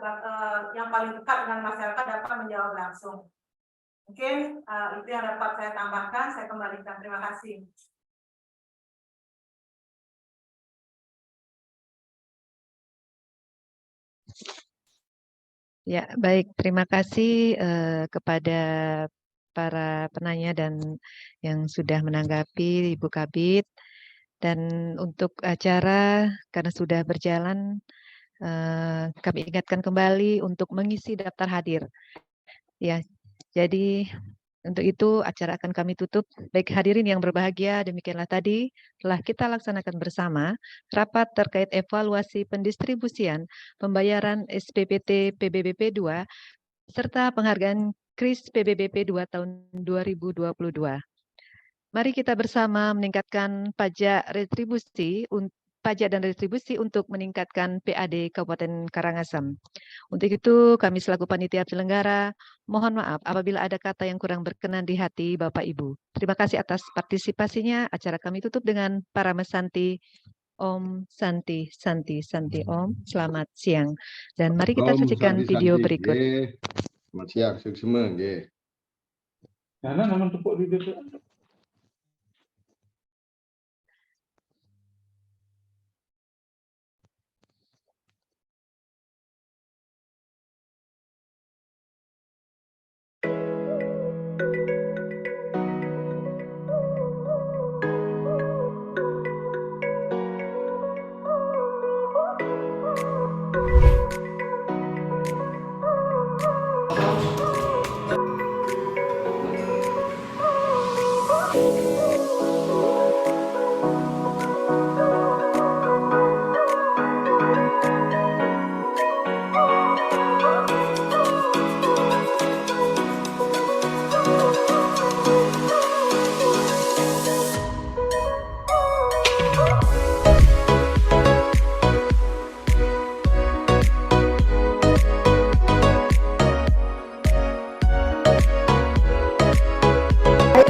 yang paling dekat dengan masyarakat dapat menjawab langsung. Mungkin itu yang dapat saya tambahkan, saya kembalikan. Terima kasih. Ya, baik. Terima kasih kepada para penanya dan yang sudah menanggapi Ibu Kabid. Dan untuk acara, karena sudah berjalan, kami ingatkan kembali untuk mengisi daftar hadir. Ya, jadi untuk itu acara akan kami tutup. Baik hadirin yang berbahagia, demikianlah tadi telah kita laksanakan bersama rapat terkait evaluasi pendistribusian pembayaran SPPT PBBP 2 serta penghargaan KRIS PBBP 2 tahun 2022. Mari kita bersama meningkatkan pajak dan retribusi untuk meningkatkan PAD Kabupaten Karangasem. Untuk itu, kami selaku panitia penyelenggara, mohon maaf apabila ada kata yang kurang berkenan di hati Bapak Ibu. Terima kasih atas partisipasinya. Acara kami tutup dengan Parama Santi. Om Santi, Santi, Santi Om. Selamat siang. Dan mari kita saksikan video berikut. Selamat siang, semua. Karena nama tepuk di DPR.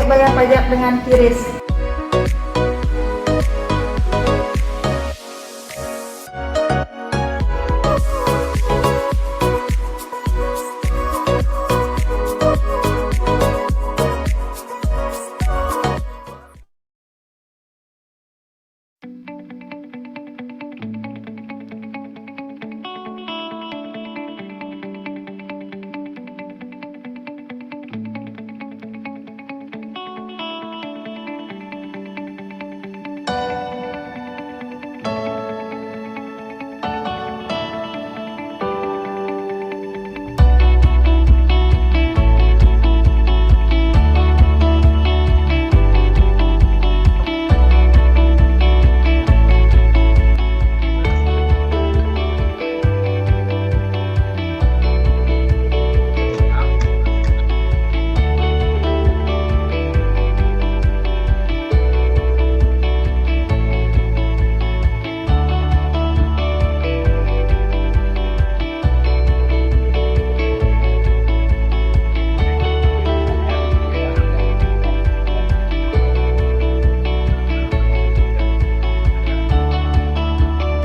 Bayar pajak dengan QRIS.